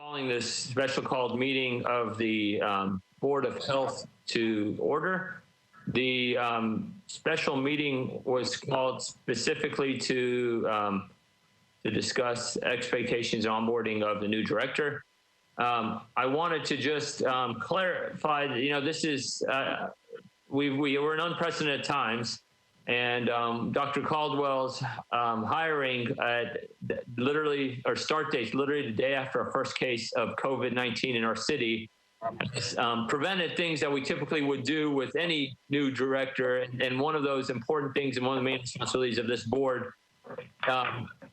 Calling this special called meeting of the Board of Health to order. The special meeting was called specifically to discuss expectations and onboarding of the new director. I wanted to just clarify that, this is, we were in unprecedented times, and Dr. Caldwell's hiring start date literally the day after our first case of COVID-19 in our city prevented things that we typically would do with any new director. And one of those important things and one of the main responsibilities of this board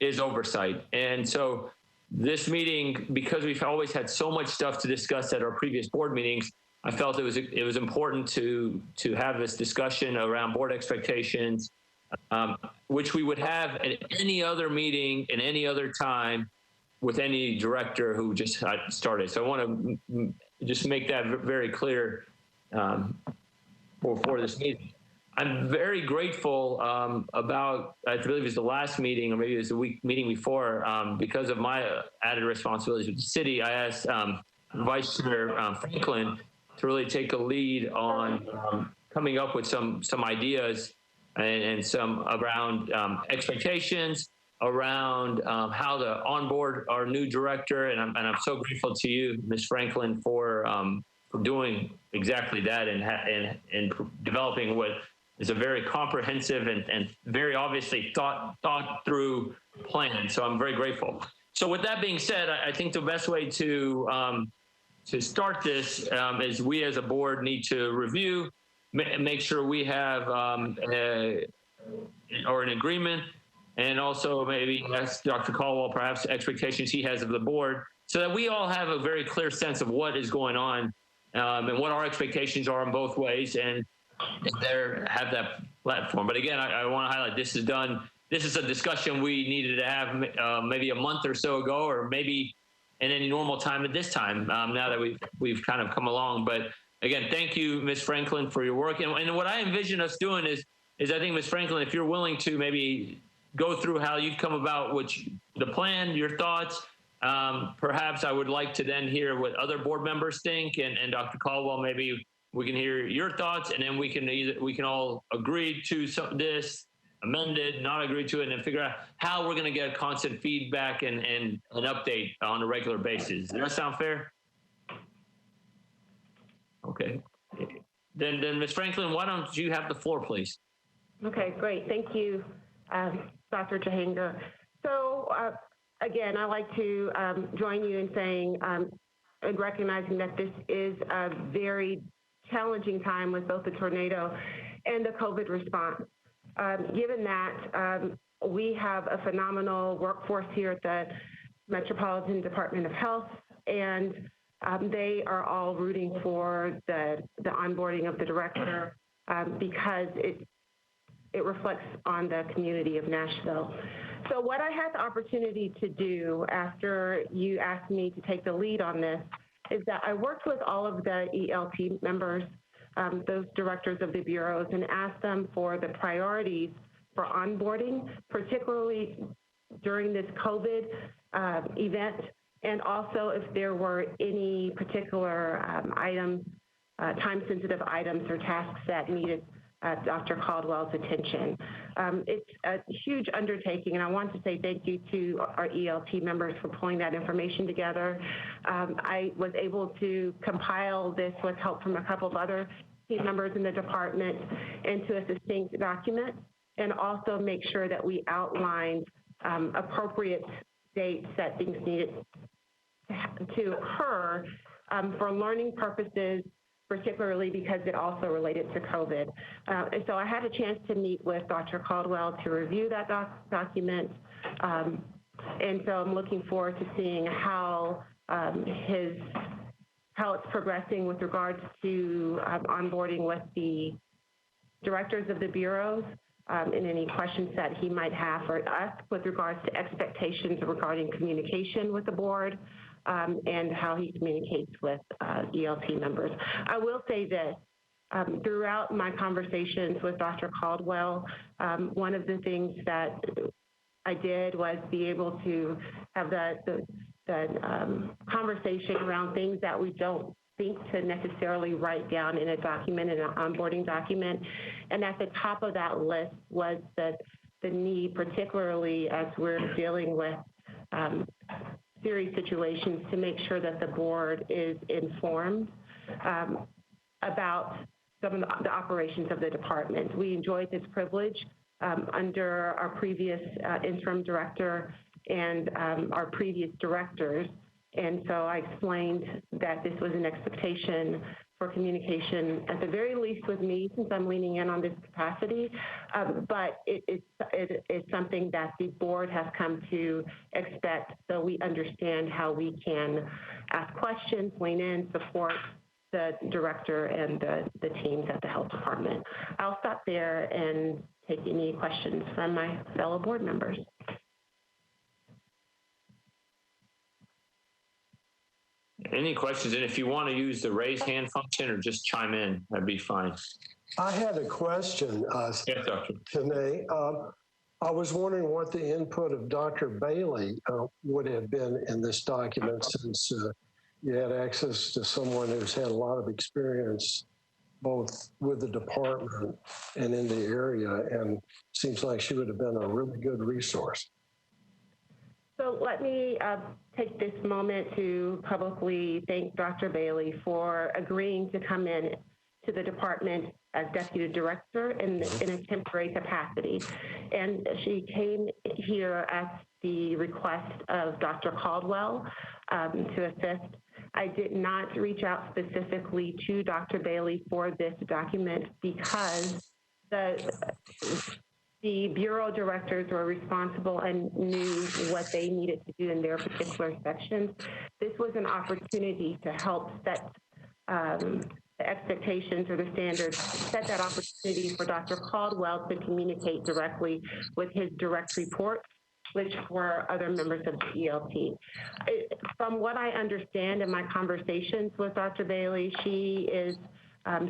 is oversight. And so this meeting, because we've always had so much stuff to discuss at our previous board meetings, I felt it was important to have this discussion around board expectations, which we would have at any other meeting in any other time with any director who just started. So I want to just make that very clear for this meeting. I'm very grateful about, I believe it was the last meeting, or maybe it was the meeting before, because of my added responsibilities with the city, I asked Vice Chair Franklin to really take a lead on coming up with some ideas and some around expectations, around how to onboard our new director. And I'm so grateful to you, Ms. Franklin, for doing exactly that and developing what is a very comprehensive and very obviously thought through plan. So I'm very grateful. So with that being said, I think the best way to start this is we as a board need to review, make sure we have an agreement, and also maybe ask Dr. Caldwell perhaps expectations he has of the board, so that we all have a very clear sense of what is going on and what our expectations are in both ways, and have that platform. But again, I want to highlight this is a discussion we needed to have maybe a month or so ago, or maybe in any normal time at this time, now that we've kind of come along. But again, thank you, Ms. Franklin, for your work. And what I envision us doing is I think, Ms. Franklin, if you're willing to maybe go through how you've come about the plan, your thoughts, perhaps I would like to then hear what other board members think, and Dr. Caldwell, maybe we can hear your thoughts, and then we can all agree to this, amended, not agree to it, and then figure out how we're going to get constant feedback and an update on a regular basis. Does that sound fair? Okay. Then Ms. Franklin, why don't you have the floor, please? Okay, great. Thank you, Dr. Jahangir. So again, I'd like to join you in saying and recognizing that this is a very challenging time with both the tornado and the COVID response. Given that we have a phenomenal workforce here at the Metropolitan Department of Health, and they are all rooting for the onboarding of the director because it reflects on the community of Nashville. So what I had the opportunity to do after you asked me to take the lead on this is that I worked with all of the ELT members, those directors of the bureaus, and asked them for the priorities for onboarding, particularly during this COVID event, and also if there were any particular items, time-sensitive items or tasks that needed Dr. Caldwell's attention. It's a huge undertaking, and I want to say thank you to our ELT members for pulling that information together. I was able to compile this with help from a couple of other team members in the department into a succinct document, and also make sure that we outlined appropriate dates that things needed to occur for learning purposes, particularly because it also related to COVID. And so I had a chance to meet with Dr. Caldwell to review that document. And so I'm looking forward to seeing how it's progressing with regards to onboarding with the directors of the bureaus, and any questions that he might have for us with regards to expectations regarding communication with the board, and how he communicates with ELT members. I will say this, throughout my conversations with Dr. Caldwell, one of the things that I did was be able to have the conversation around things that we don't think to necessarily write down in a document, in an onboarding document. And at the top of that list was the need, particularly as we're dealing with serious situations, to make sure that the board is informed about some of the operations of the department. We enjoyed this privilege under our previous interim director and our previous directors. And so I explained that this was an expectation for communication, at the very least with me, since I'm leaning in on this capacity, but it's something that the board has come to expect, so we understand how we can ask questions, lean in, support the director and the teams at the health department. I'll stop there and take any questions from my fellow board members. Any questions? And if you want to use the raise hand function or just chime in, that'd be fine. I had a question, Yes, Doctor. Tanae. I was wondering what the input of Dr. Bailey would have been in this document, since you had access to someone who's had a lot of experience both with the department and in the area, and seems like she would have been a really good resource. So let me take this moment to publicly thank Dr. Bailey for agreeing to come in to the department as deputy director in a temporary capacity. And she came here at the request of Dr. Caldwell to assist. I did not reach out specifically to Dr. Bailey for this document because the bureau directors were responsible and knew what they needed to do in their particular sections. This was an opportunity to help set the expectations or the standards, set that opportunity for Dr. Caldwell to communicate directly with his direct reports, which were other members of the ELT. From what I understand in my conversations with Dr. Bailey, she is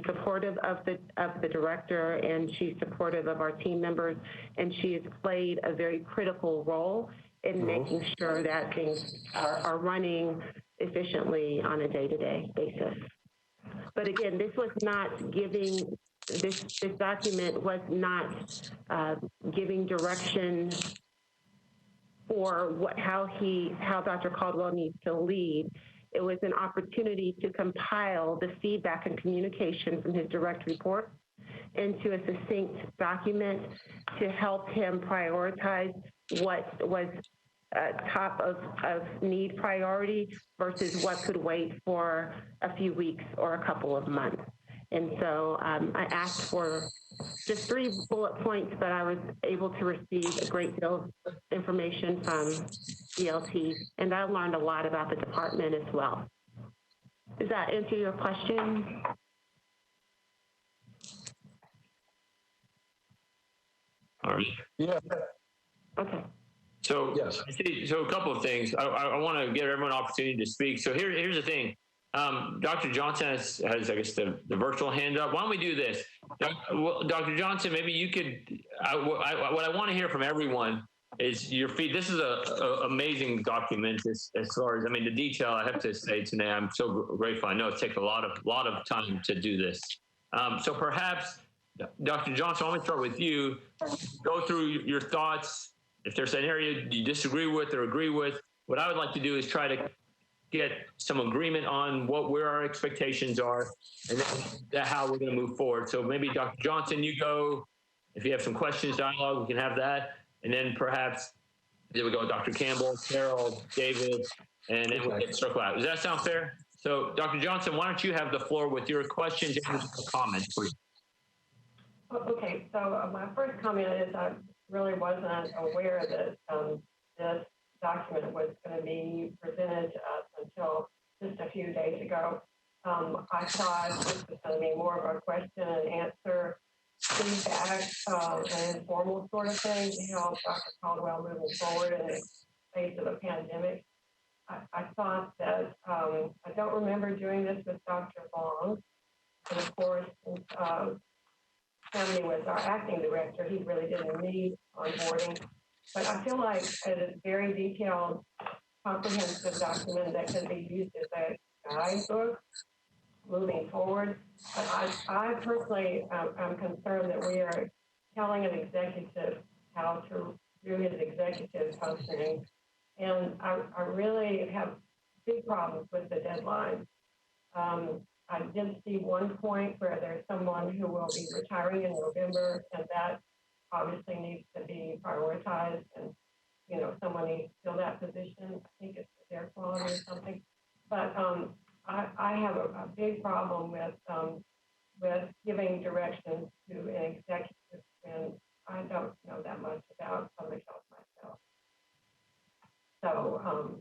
supportive of the director, and she's supportive of our team members, and she has played a very critical role in making sure that things are running efficiently on a day-to-day basis. But again, this was not giving, this document was not giving direction for how Dr. Caldwell needs to lead. It was an opportunity to compile the feedback and communication from his direct report into a succinct document to help him prioritize what was top of need priority versus what could wait for a few weeks or a couple of months. And so I asked for just 3 bullet points, but I was able to receive a great deal of information from ELT, and I learned a lot about the department as well. Does that answer your question? All right. Yeah. Okay. So, yes. So a couple of things. I want to give everyone an opportunity to speak. So here's the thing. Dr. Johnson has, I guess, the virtual hand up. Why don't we do this? Dr. Johnson, maybe you could, what I want to hear from everyone is your feed. This is a amazing document as far as, I mean, the detail, I have to say today, I'm so grateful. I know it takes a lot of time to do this. So perhaps, Dr. Johnson, I want to start with you. Go through your thoughts. If there's an area you disagree with or agree with, what I would like to do is try to get some agreement on where our expectations are and then how we're going to move forward. So maybe Dr. Johnson, you go. If you have some questions, dialogue, we can have that. And then perhaps there we go, Dr. Campbell, Carol, David, and then we'll get circle out. Does that sound fair? So Dr. Johnson, why don't you have the floor with your questions and comments, please. Okay, so my first comment is I really wasn't aware that this document was going to be presented to us until just a few days ago. I thought this was going to be more of a question and answer, feedback, an informal sort of thing to help Dr. Caldwell moving forward in the face of a pandemic. I thought that I don't remember doing this with Dr. Long, and of course, Family was our acting director. He really didn't need onboarding. But I feel like a very detailed comprehensive document that can be used as a guidebook moving forward. But I personally am concerned that we are telling an executive how to do his executive functioning. And I really have big problems with the deadline. I did see one point where there's someone who will be retiring in November, and that obviously needs to be prioritized. And, you know, someone needs to fill that position. I think it's air quality or something. But I have a big problem with giving directions to an executive when I don't know that much about public health myself. So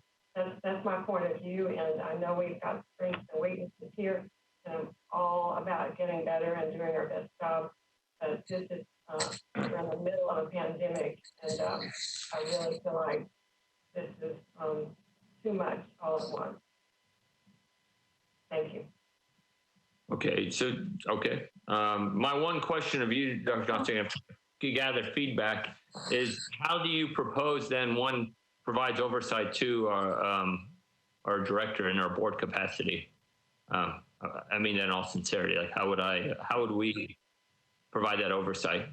that's my point of view, and I know we've got strengths and weaknesses here, and I'm all about getting better and doing our best job. But this is we're in the middle of a pandemic, and I really feel like this is too much all at once. Thank you. Okay, so, my one question of you, Dr. Johnson, to gather feedback is how do you propose then one provides oversight to our director in our board capacity? I mean that in all sincerity, like how would we provide that oversight?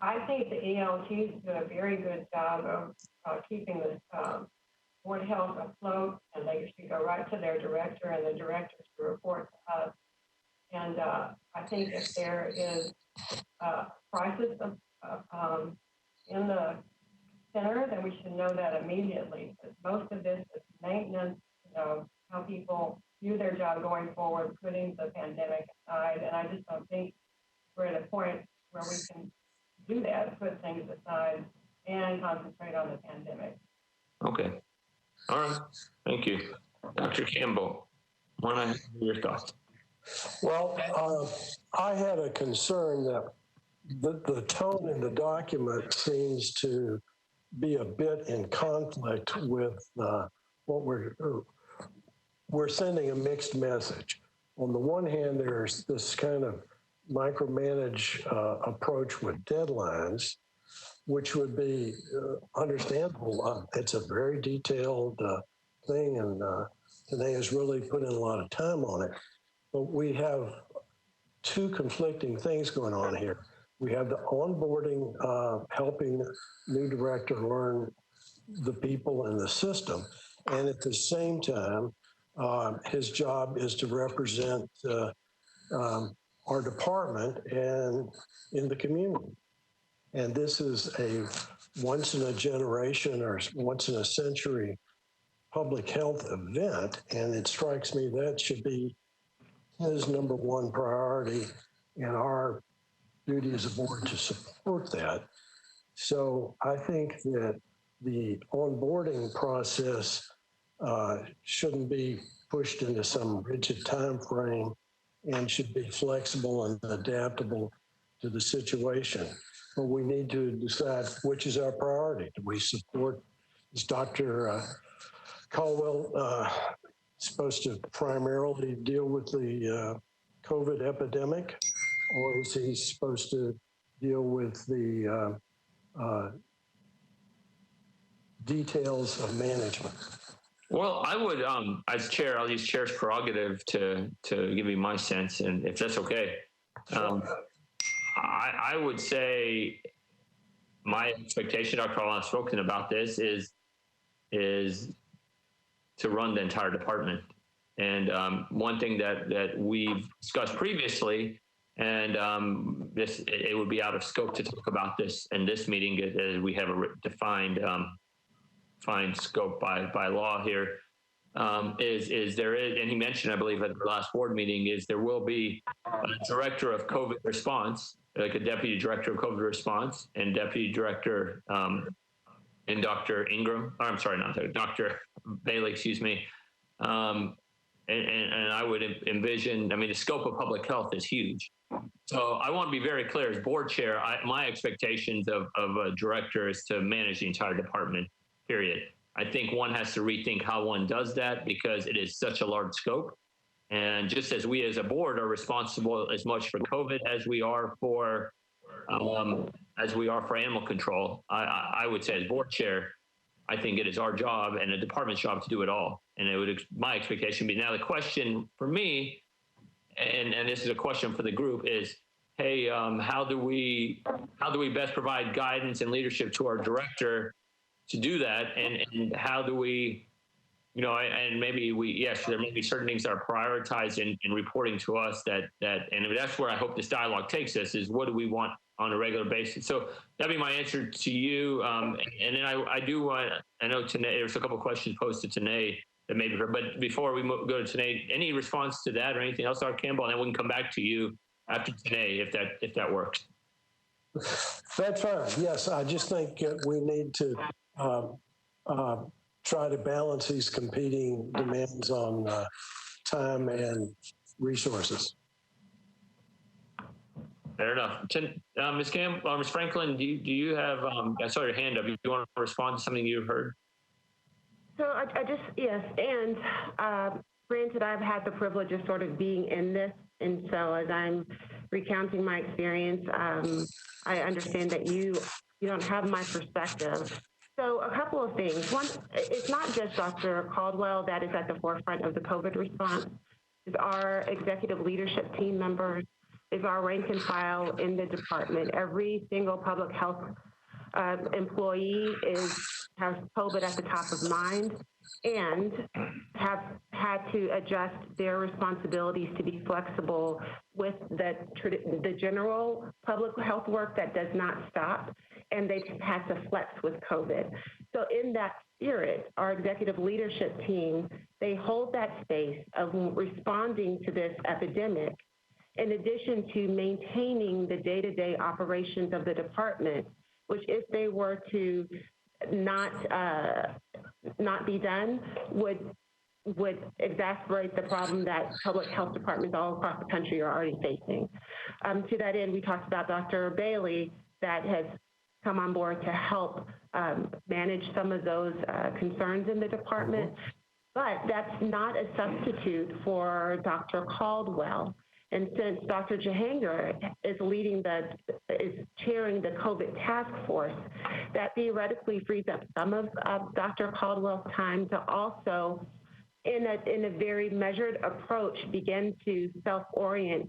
I think the ELTs do a very good job of keeping the Board of Health afloat, and they should go right to their director, and the director should report to us. And I think if there is a crisis in the center, then we should know that immediately. But most of this is maintenance, how people do their job going forward, putting the pandemic aside. And I just don't think we're at a point where we can do that, put things aside and concentrate on the pandemic. Okay. All right. Thank you. Dr. Campbell, want to hear your thoughts? Well, I had a concern that the tone in the document seems to be a bit in conflict with what we're sending a mixed message. On the one hand, there's this kind of micromanage approach with deadlines, which would be understandable. It's a very detailed thing, and Tanae has really put in a lot of time on it. But we have two conflicting things going on here. We have the onboarding, helping new director learn the people and the system. And at the same time, his job is to represent our department and in the community. And this is a once in a generation or once in a century public health event. And it strikes me that should be his number one priority, and our duty as a board to support that. So I think that the onboarding process shouldn't be pushed into some rigid time frame and should be flexible and adaptable to the situation. But we need to decide which is our priority. Do we support, is Dr. Caldwell supposed to primarily deal with the COVID epidemic, or is he supposed to deal with the details of management? Well, I would, as chair, I'll use chair's prerogative to give you my sense, and if that's okay. I would say my expectation, Dr. Caldwell has spoken about this, is to run the entire department. And one thing that we've discussed previously, and it would be out of scope to talk about this in this meeting, as we have a defined scope by law here, is there is, and he mentioned, I believe, at the last board meeting, is there will be a director of COVID response, like a deputy director of COVID response, and deputy director, and Dr. Ingram, or I'm sorry, not Dr. Bailey, excuse me. And I would envision, I mean, the scope of public health is huge. So I want to be very clear as board chair, my expectations of a director is to manage the entire department, period. I think one has to rethink how one does that because it is such a large scope. And just as we as a board are responsible as much for COVID as we are for animal control, I would say as board chair, I think it is our job and the department's job to do it all. And it would, my expectation would be, now the question for me, and this is a question for the group, is, hey, how do we best provide guidance and leadership to our director to do that? And how do we, and maybe there may be certain things that are prioritized in reporting to us that, and that's where I hope this dialogue takes us, is what do we want on a regular basis? So that'd be my answer to you. And then I do want, I know Tanae, there's a couple of questions posted to Tanae that maybe, but before we go to Tanae, any response to that or anything else, Dr. Campbell, and then we can come back to you after Tanae, if that works. That's fine. Yes, I just think we need to try to balance these competing demands on time and resources. Fair enough. Ms. Ms. Franklin, do you have, I saw your hand up. Do you want to respond to something you've heard? So yes, and granted, I've had the privilege of sort of being in this, and so as I'm recounting my experience, I understand that you don't have my perspective. So a couple of things. One, it's not just Dr. Caldwell that is at the forefront of the COVID response. It's our executive leadership team members, it's our rank and file in the department. Every single public health employee has COVID at the top of mind and have had to adjust their responsibilities to be flexible with the general public health work that does not stop, and they've had to flex with COVID. So in that spirit, our executive leadership team, they hold that space of responding to this epidemic, in addition to maintaining the day-to-day operations of the department, which if they were to not be done, would exacerbate the problem that public health departments all across the country are already facing. To that end, we talked about Dr. Bailey that has come on board to help manage some of those concerns in the department, but that's not a substitute for Dr. Caldwell. And since Dr. Jahangir is chairing the COVID task force, that theoretically frees up some of Dr. Caldwell's time to also, in a very measured approach, begin to self-orient,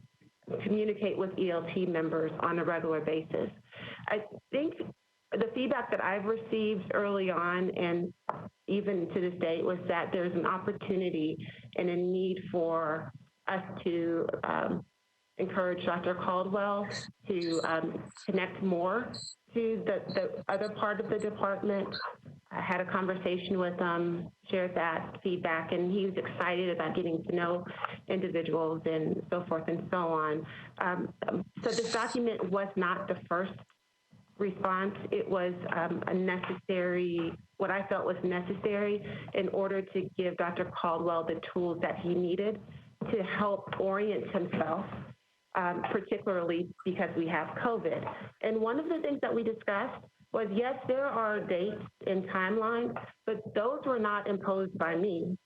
communicate with ELT members on a regular basis. I think the feedback that I've received early on, and even to this date, was that there's an opportunity and a need for us to encourage Dr. Caldwell to connect more to the other part of the department. I had a conversation with him, shared that feedback, and he was excited about getting to know individuals and so forth and so on. So this document was not the first response. It was what I felt was necessary in order to give Dr. Caldwell the tools that he needed to help orient himself, particularly because we have COVID. And one of the things that we discussed was, yes, there are dates and timelines, but those were not imposed by me.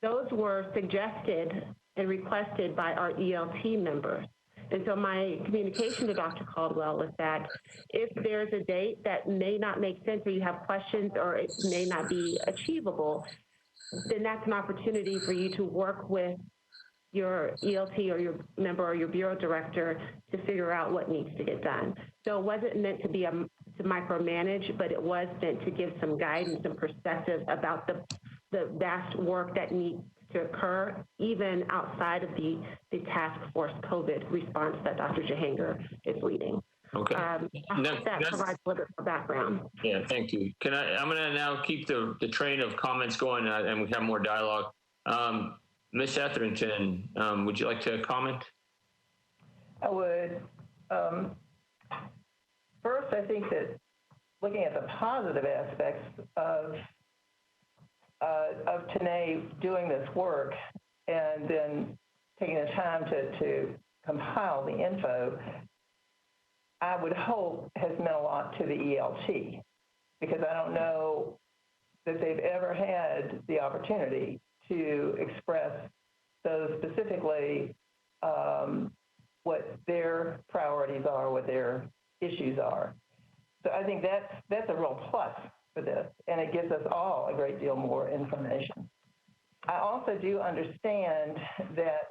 Those were suggested and requested by our ELT members. And so my communication to Dr. Caldwell was that if there's a date that may not make sense, or you have questions, or it may not be achievable, then that's an opportunity for you to work with your ELT or your member or your bureau director to figure out what needs to get done. So it wasn't meant to be to micromanage, but it was meant to give some guidance and perspective about the vast work that needs to occur, even outside of the task force COVID response that Dr. Jahangir is leading. Okay. I hope that provides a little bit of background. Yeah, thank you. I'm going to now keep the train of comments going, and we have more dialogue. Ms. Etherington, would you like to comment? I would. First, I think that looking at the positive aspects of Tanae doing this work and then taking the time to compile the info, I would hope has meant a lot to the ELT, because I don't know that they've ever had the opportunity to express so specifically what their priorities are, what their issues are. So I think that's a real plus for this. And and it gives us all a great deal more information. I also do understand that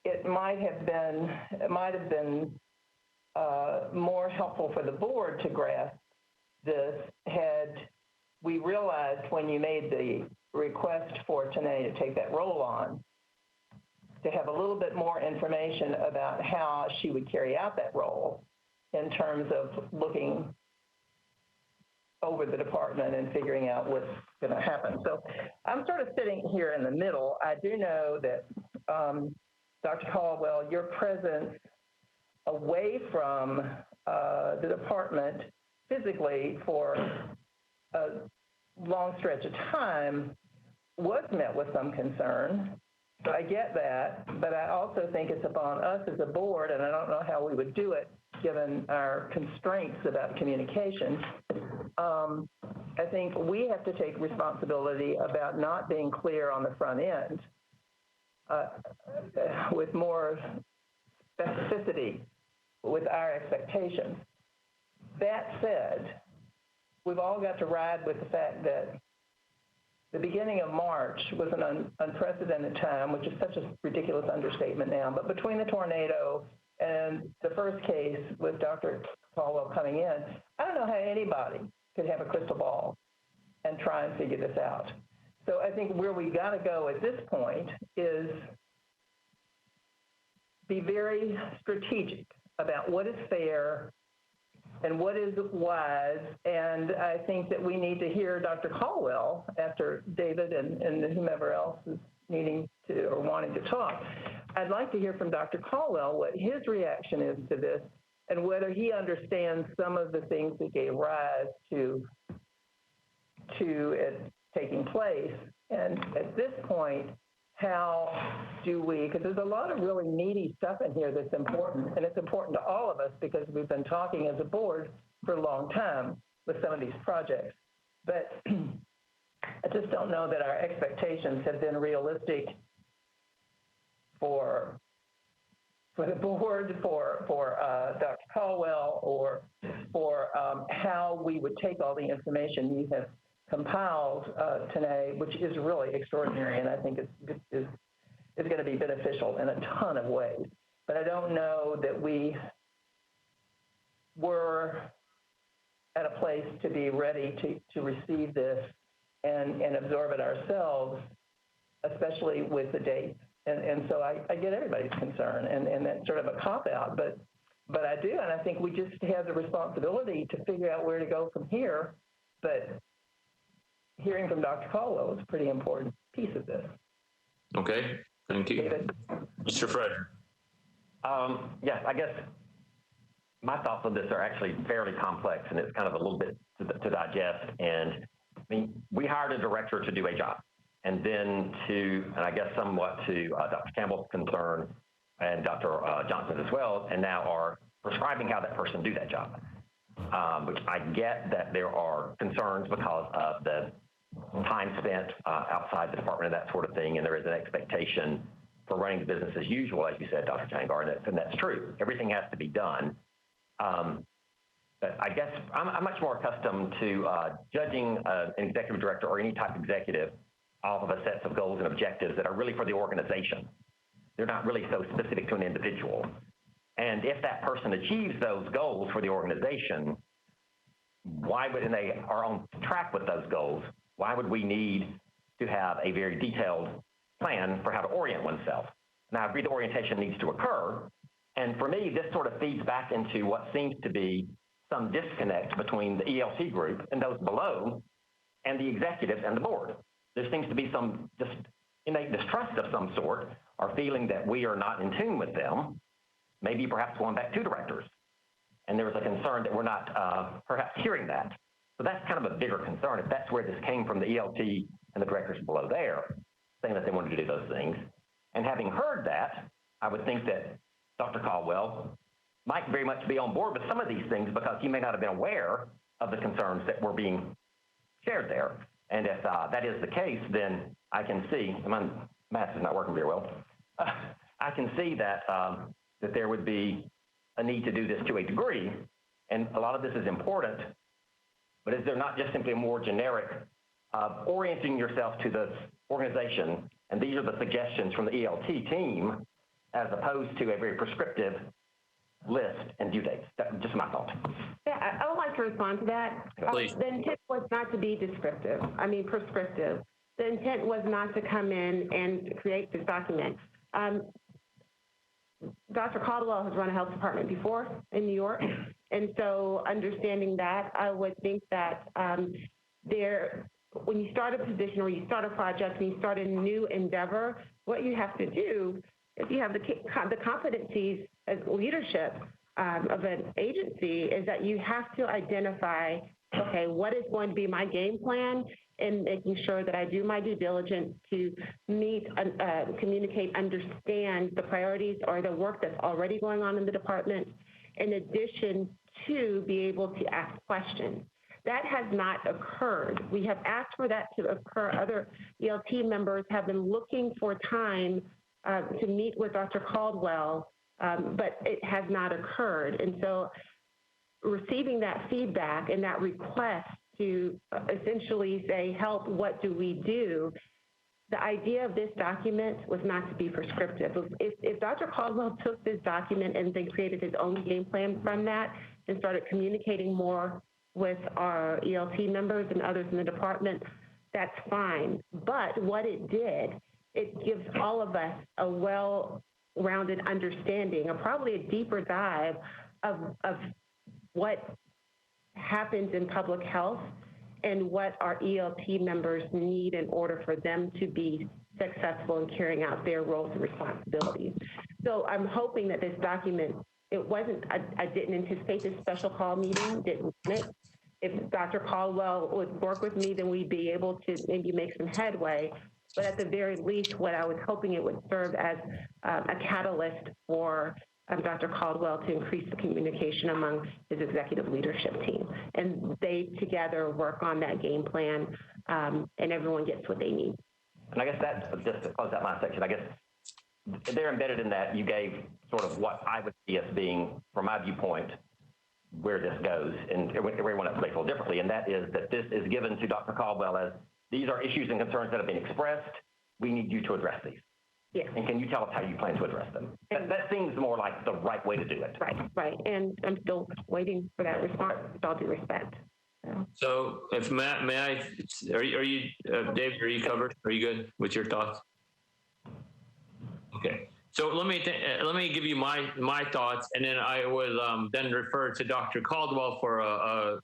it might have been more helpful for the board to grasp this had we realized when you made the request for Tanae to take that role on, to have a little bit more information about how she would carry out that role in terms of looking over the department and figuring out what's going to happen. So I'm sort of sitting here in the middle. I do know that, Dr. Caldwell, your presence away from the department physically for a long stretch of time was met with some concern. So I get that, but I also think it's upon us as a board, and I don't know how we would do it given our constraints about communication. I think we have to take responsibility about not being clear on the front end with more specificity with our expectations. That said, we've all got to ride with the fact that the beginning of March was an unprecedented time, which is such a ridiculous understatement now, but between the tornado and the first case with Dr. Caldwell coming in, I don't know how anybody could have a crystal ball and try and figure this out. So I think where we got to go at this point is be very strategic about what is fair and what is wise, and I think that we need to hear Dr. Caldwell after David and whomever else is needing to or wanting to talk. I'd like to hear from Dr. Caldwell what his reaction is to this and whether he understands some of the things that gave rise to it taking place. And at this point, how do we, because there's a lot of really meaty stuff in here that's important, and it's important to all of us because we've been talking as a board for a long time with some of these projects. But I just don't know that our expectations have been realistic for the board, for Dr. Caldwell, or for how we would take all the information you have compiled, Tanae, which is really extraordinary, and I think is going to be beneficial in a ton of ways. But I don't know that we were at a place to be ready to receive this and absorb it ourselves, especially with the dates. And so I get everybody's concern, and that's sort of a cop-out, but I do, and I think we just have the responsibility to figure out where to go from here. But hearing from Dr. Caldwell is a pretty important piece of this. Okay, thank you. David? Mr. Fred. Yes, I guess my thoughts on this are actually fairly complex, and it's kind of a little bit to digest. And I mean, we hired a director to do a job, and then and I guess somewhat to Dr. Campbell's concern and Dr. Johnson as well, and now are prescribing how that person do that job. Which I get that there are concerns because of the time spent outside the department and that sort of thing, and there is an expectation for running the business as usual, as you said, Dr. Jangar, and that's true. Everything has to be done. But I guess I'm much more accustomed to judging an executive director or any type of executive off of a set of goals and objectives that are really for the organization. They're not really so specific to an individual. And if that person achieves those goals for the organization, and they are on track with those goals, why would we need to have a very detailed plan for how to orient oneself? Now, I agree the orientation needs to occur. And for me, this sort of feeds back into what seems to be some disconnect between the ELC group and those below and the executives and the board. There seems to be some just innate distrust of some sort, or feeling that we are not in tune with them, maybe perhaps going back to directors. And there was a concern that we're not perhaps hearing that. So that's kind of a bigger concern, if that's where this came from, the ELT and the directors below there, saying that they wanted to do those things. And having heard that, I would think that Dr. Caldwell might very much be on board with some of these things because he may not have been aware of the concerns that were being shared there. And if that is the case, then I can see, my math is not working very well, I can see that that there would be a need to do this to a degree, and a lot of this is important, but is there not just simply a more generic orienting yourself to the organization, and these are the suggestions from the ELT team, as opposed to a very prescriptive list and due dates? That's just my thought. Yeah, I would like to respond to that. Please. The intent was not to be prescriptive. The intent was not to come in and create this document. Dr. Caldwell has run a health department before in New York, and so understanding that, I would think that when you start a position or you start a project and you start a new endeavor, what you have to do, if you have the competencies as leadership of an agency, is that you have to identify, okay, what is going to be my game plan, and making sure that I do my due diligence to meet, communicate, understand the priorities or the work that's already going on in the department, in addition to be able to ask questions. That has not occurred. We have asked for that to occur. Other ELT members have been looking for time to meet with Dr. Caldwell, but it has not occurred. And so receiving that feedback and that request to essentially say, help, what do we do? The idea of this document was not to be prescriptive. If Dr. Caldwell took this document and then created his own game plan from that and started communicating more with our ELT members and others in the department, that's fine. But what it did, it gives all of us a well-rounded understanding, or probably a deeper dive of what happens in public health and what our ELT members need in order for them to be successful in carrying out their roles and responsibilities. So I'm hoping that this document, I didn't anticipate this special call meeting, didn't want it. If Dr. Caldwell would work with me, then we'd be able to maybe make some headway. But at the very least, what I was hoping it would serve as a catalyst for Dr. Caldwell to increase the communication among his executive leadership team. And they together work on that game plan, and everyone gets what they need. And I guess that's, just to close out my section, I guess they're embedded in that you gave sort of what I would see as being, from my viewpoint, where this goes, and everyone else makes a little differently, and that is that this is given to Dr. Caldwell as, these are issues and concerns that have been expressed. We need you to address these. Yes. And can you tell us how you plan to address them? That seems more like the right way to do it. Right. And I'm still waiting for that response, with all due respect. So if may I, are you, Dave, are you covered? Are you good with your thoughts? Okay. So let me give you my thoughts, and then I will then refer to Dr. Caldwell for a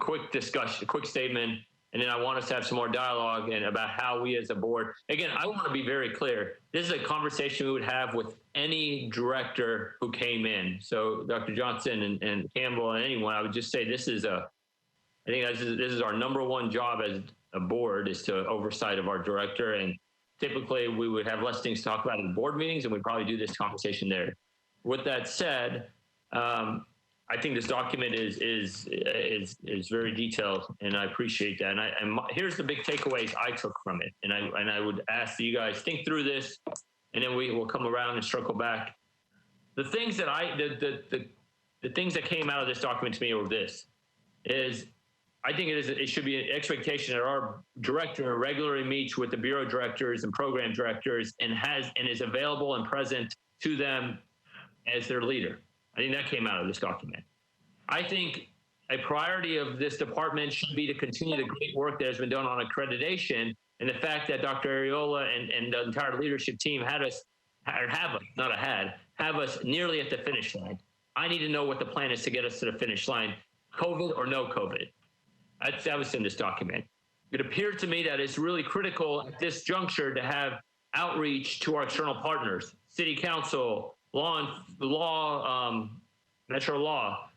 quick discussion, a quick statement, and then I want us to have some more dialogue and about how we as a board, again, I want to be very clear. This is a conversation we would have with any director who came in. So Dr. Johnson and Campbell and anyone, I would just say this is I think this is our number one job as a board, is to oversight of our director. And typically we would have less things to talk about in board meetings, and we'd probably do this conversation there. With that said, I think this document is very detailed, and I appreciate that. And here's the big takeaways I took from it. And I would ask that you guys think through this, and then we will come around and circle back. The things that the things that came out of this document to me were this: is I think it should be an expectation that our director regularly meets with the bureau directors and program directors and is available and present to them as their leader. I think that came out of this document. I think a priority of this department should be to continue the great work that has been done on accreditation, and the fact that Dr. Ariola and the entire leadership team have us nearly at the finish line. I need to know what the plan is to get us to the finish line, COVID or no COVID. That was in this document. It appeared to me that it's really critical at this juncture to have outreach to our external partners, city council, Metro Law,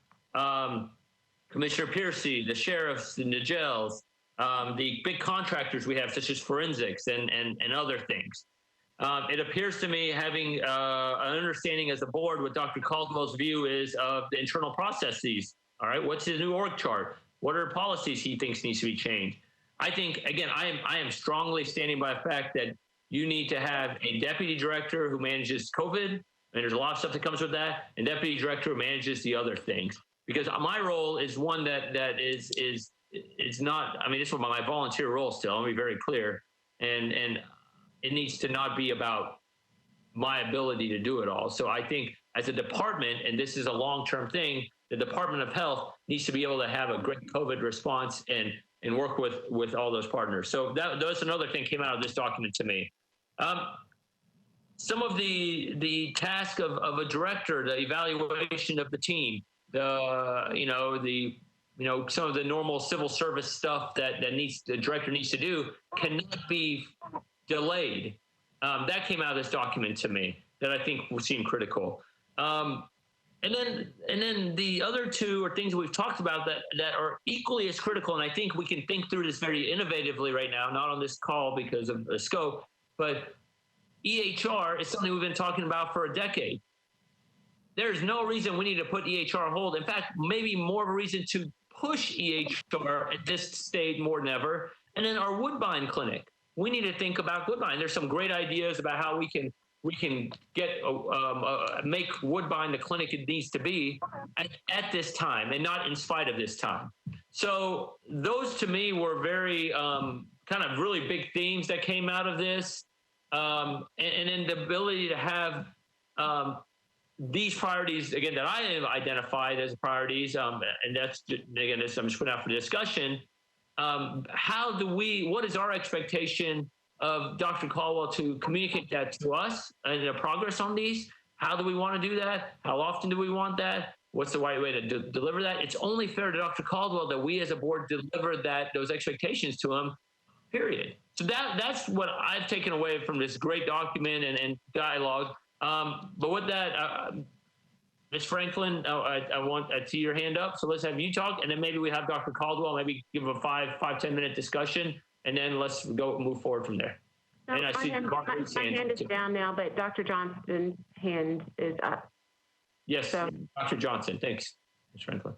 Commissioner Piercy, the sheriffs and the jails, the big contractors we have, such as forensics and other things. It appears to me having an understanding as a board what Dr. Caldwell's view is of the internal processes. All right, what's his new org chart? What are policies he thinks needs to be changed? I think, again, I am strongly standing by the fact that you need to have a deputy director who manages COVID, and there's a lot of stuff that comes with that, and deputy director who manages the other things. Because my role is one that is not, I mean, this is my volunteer role still, I'll be very clear, and it needs to not be about my ability to do it all. So I think as a department, and this is a long-term thing, the Department of Health needs to be able to have a great COVID response and work with all those partners. So that's another thing came out of this document to me. Some of the task of a director, the evaluation of the team, some of the normal civil service stuff that the director needs to do cannot be delayed. That came out of this document to me that I think will seem critical. And then the other two are things we've talked about that are equally as critical. And I think we can think through this very innovatively right now, not on this call because of the scope, but EHR is something we've been talking about for a decade. There's no reason we need to put EHR on hold. In fact, maybe more of a reason to push EHR at this stage more than ever. And then our Woodbine clinic. We need to think about Woodbine. There's some great ideas about how we can get make Woodbine the clinic it needs to be at this time, and not in spite of this time. So those to me were very kind of really big themes that came out of this, and then the ability to have these priorities again that I have identified as priorities, and that's again this I'm just putting out for discussion. What is our expectation of Dr. Caldwell to communicate that to us and the progress on these? How do we want to do that? How often do we want that? What's the right way to deliver that? It's only fair to Dr. Caldwell that we as a board deliver those expectations to him, period. So that's what I've taken away from this great document and dialogue. But with that, Ms. Franklin, I see your hand up, so let's have you talk, and then maybe we have Dr. Caldwell, maybe give a 5-10 minute discussion, and then let's move forward from there. No, and I see my hand is down now, but Dr. Johnson's hand is up. Yes, so. Dr. Johnson, thanks, Ms. Franklin.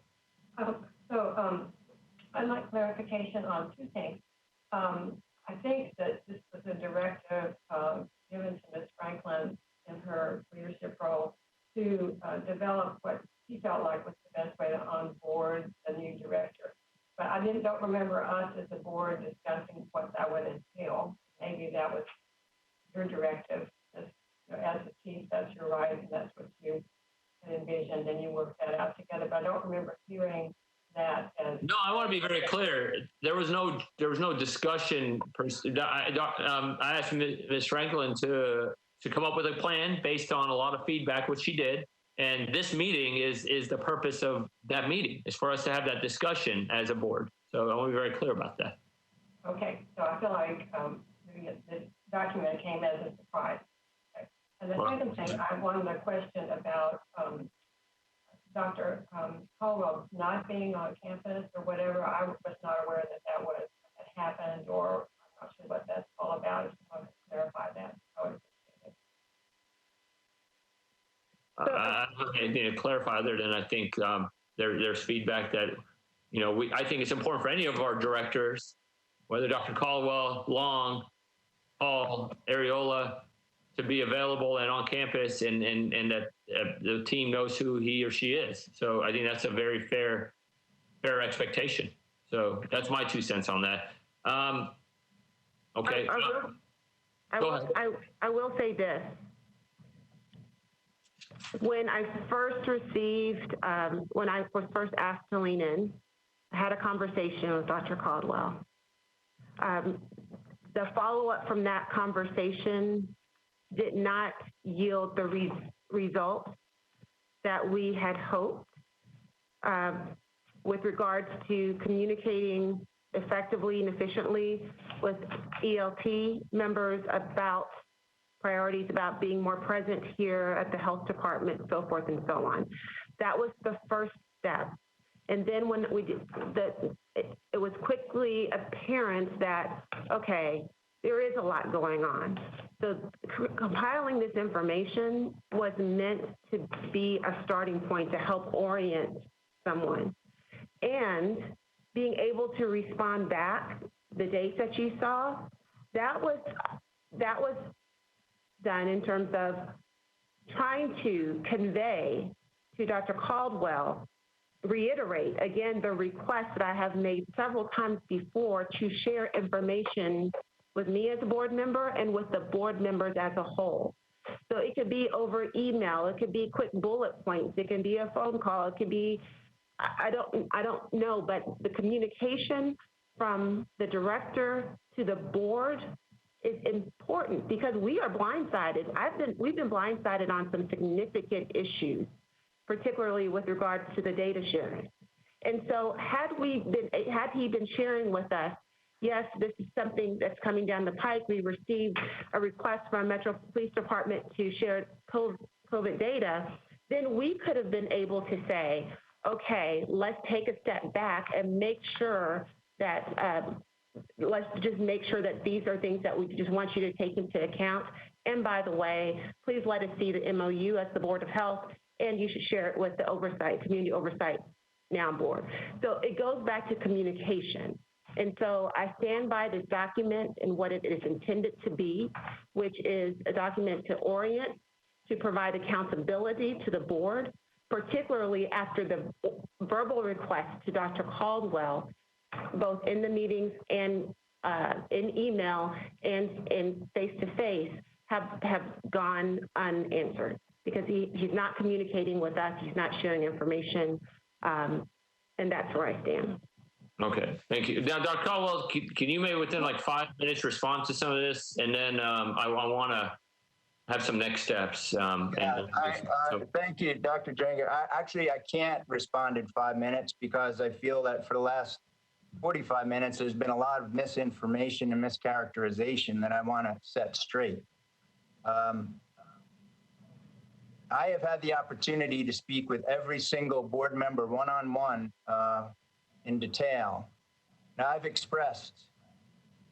I'd like clarification on two things. I think that this was a directive given to Ms. Franklin in her leadership role to develop what he felt like was the best way to onboard the new director. But I don't remember us as a board discussing what that would entail. Maybe that was your directive. As the chief, that's your right, and that's what you envisioned, and you worked that out together. But I don't remember hearing that. No, I want to be very clear. There was no discussion. I asked Ms. Franklin to come up with a plan based on a lot of feedback, which she did. And this meeting is the purpose of that meeting, is for us to have that discussion as a board. So I want to be very clear about that. Okay, so I feel like this document came as a surprise. Okay. And the second thing, I wanted a question about Dr. Caldwell not being on campus or whatever. I was not aware that had happened, or I'm not sure what that's all about. I just wanted to clarify that. I don't have anything to clarify other than I think there's feedback that, I think it's important for any of our directors, whether Dr. Caldwell, Long, Paul, Areola, to be available and on campus, and that the team knows who he or she is. So I think that's a very fair expectation. So that's my 2 cents on that. Okay. I will say this. When I first was first asked to lean in, I had a conversation with Dr. Caldwell. The follow-up from that conversation did not yield the results that we had hoped with regards to communicating effectively and efficiently with ELT members about priorities, about being more present here at the health department, so forth and so on. That was the first step. And then when we did it was quickly apparent that, okay, there is a lot going on. So compiling this information was meant to be a starting point to help orient someone. And being able to respond back, the dates that you saw, that was done in terms of trying to convey to Dr. Caldwell, reiterate again the request that I have made several times before to share information with me as a board member and with the board members as a whole. So it could be over email, it could be quick bullet points, it can be a phone call, it could be, I don't know, but the communication from the director to the board is important because we are blindsided. We've been blindsided on some significant issues, particularly with regards to the data sharing. And so had he been sharing with us, yes, this is something that's coming down the pike. We received a request from Metro Police Department to share COVID data, then we could have been able to say, okay, let's take a step back and make sure that let's just make sure that these are things that we just want you to take into account. And by the way, please let us see the MOU as the Board of Health, and you should share it with the oversight, community oversight now board. So it goes back to communication. And so I stand by this document and what it is intended to be, which is a document to orient, to provide accountability to the board, particularly after the verbal request to Dr. Caldwell, both in the meetings and in email and in face-to-face have gone unanswered because he's not communicating with us, he's not sharing information, and that's where I stand. Okay, thank you. Now, Dr. Caldwell, can you maybe within like 5 minutes respond to some of this? And then I want to have some next steps. Thank you, Dr. Janger. I can't respond in 5 minutes because I feel that for the last 45 minutes, there's been a lot of misinformation and mischaracterization that I want to set straight. I have had the opportunity to speak with every single board member one-on-one in detail. Now, I've expressed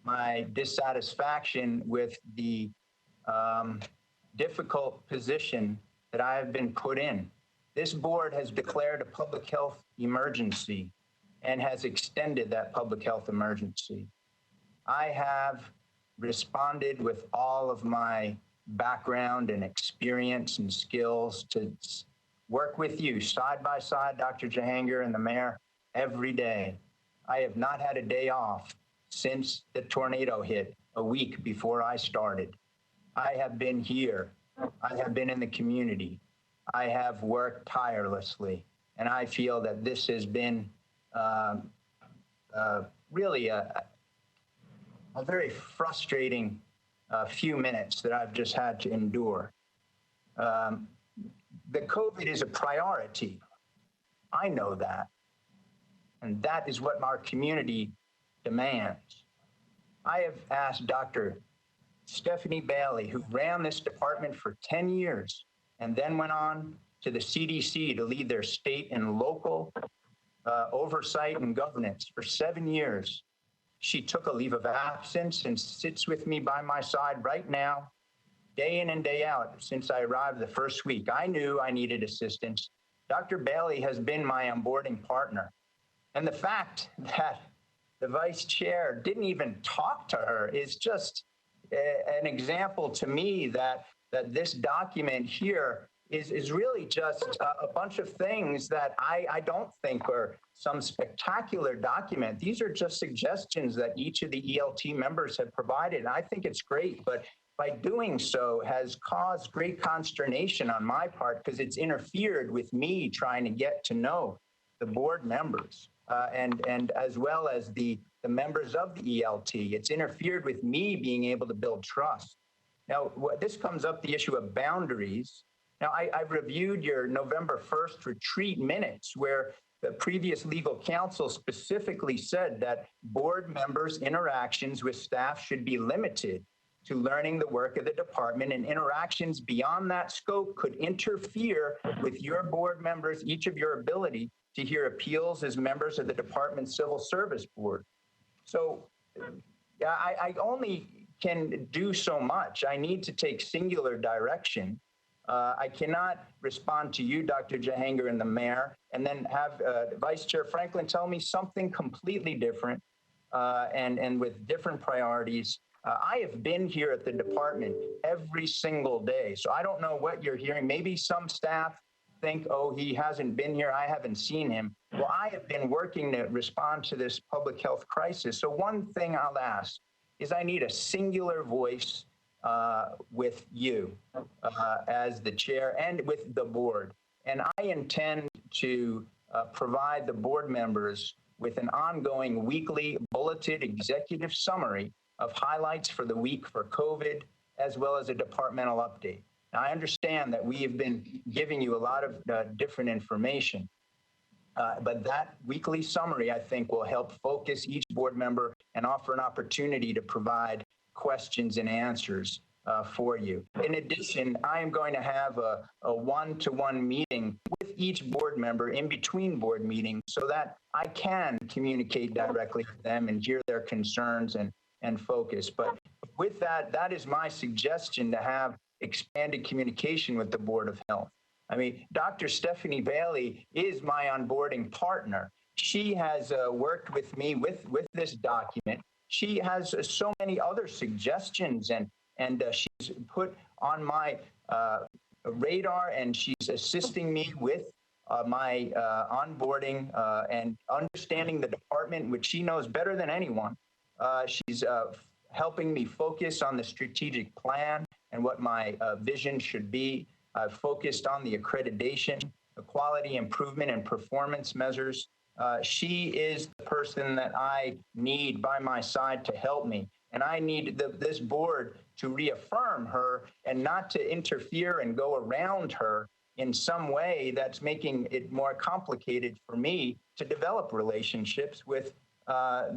my dissatisfaction with the difficult position that I have been put in. This board has declared a public health emergency and has extended that public health emergency. I have responded with all of my background and experience and skills to work with you side by side, Dr. Jahanger and the mayor, every day. I have not had a day off since the tornado hit a week before I started. I have been here. I have been in the community. I have worked tirelessly. And I feel that this has been really a very frustrating few minutes that I've just had to endure. The COVID is a priority. I know that. And that is what our community demands. I have asked Dr. Stephanie Bailey, who ran this department for 10 years and then went on to the CDC to lead their state and local oversight and governance for 7 years. She took a leave of absence and sits with me by my side right now, day in and day out, since I arrived the first week. I knew I needed assistance. Dr. Bailey has been my onboarding partner. And the fact that the vice chair didn't even talk to her is just an example to me that this document here is really just a bunch of things that I don't think are some spectacular document. These are just suggestions that each of the ELT members have provided. And I think it's great, but by doing so has caused great consternation on my part because it's interfered with me trying to get to know the board members and as well as the members of the ELT. It's interfered with me being able to build trust. Now, this comes up the issue of boundaries. Now, I've reviewed your November 1st retreat minutes where the previous legal counsel specifically said that board members' interactions with staff should be limited to learning the work of the department, and interactions beyond that scope could interfere with your board members, each of your ability to hear appeals as members of the department's civil service board. So I only can do so much. I need to take singular direction. I cannot respond to you, Dr. Jahanger, and the mayor, and then have Vice Chair Franklin tell me something completely different and with different priorities. I have been here at the department every single day, so I don't know what you're hearing. Maybe some staff think, oh, he hasn't been here, I haven't seen him. Well, I have been working to respond to this public health crisis. So one thing I'll ask is I need a singular voice with you as the chair and with the board. And I intend to provide the board members with an ongoing weekly bulleted executive summary of highlights for the week for COVID, as well as a departmental update. Now, I understand that we have been giving you a lot of different information, but that weekly summary, I think, will help focus each board member and offer an opportunity to provide questions and answers for you. In addition, I am going to have a one-to-one meeting with each board member in between board meetings so that I can communicate directly with them and hear their concerns and focus. But with that, that is my suggestion, to have expanded communication with the Board of Health. I mean, Dr. Stephanie Bailey is my onboarding partner. She has worked with me with this document. She has so many other suggestions, and she's put on my radar, and she's assisting me with my onboarding and understanding the department, which she knows better than anyone. She's helping me focus on the strategic plan and what my vision should be. I've focused on the accreditation, the quality improvement and performance measures. She is the person that I need by my side to help me. And I need this board to reaffirm her and not to interfere and go around her in some way that's making it more complicated for me to develop relationships with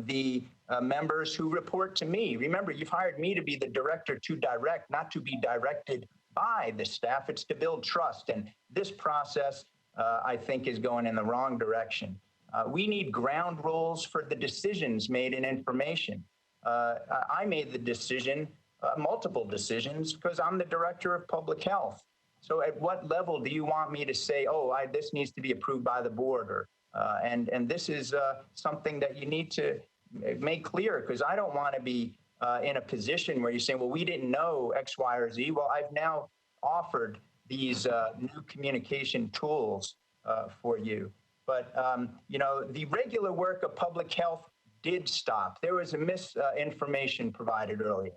the members who report to me. Remember, you've hired me to be the director to direct, not to be directed by the staff. It's to build trust. And this process, I think, is going in the wrong direction. We need ground rules for the decisions made in information. I made the decision, multiple decisions, because I'm the director of public health. So at what level do you want me to say, oh, this needs to be approved by the board, or and this is something that you need to make clear, because I don't want to be in a position where you're saying, well, we didn't know X, Y, or Z. Well, I've now offered these new communication tools for you. But, you know, the regular work of public health did stop. There was a misinformation provided earlier.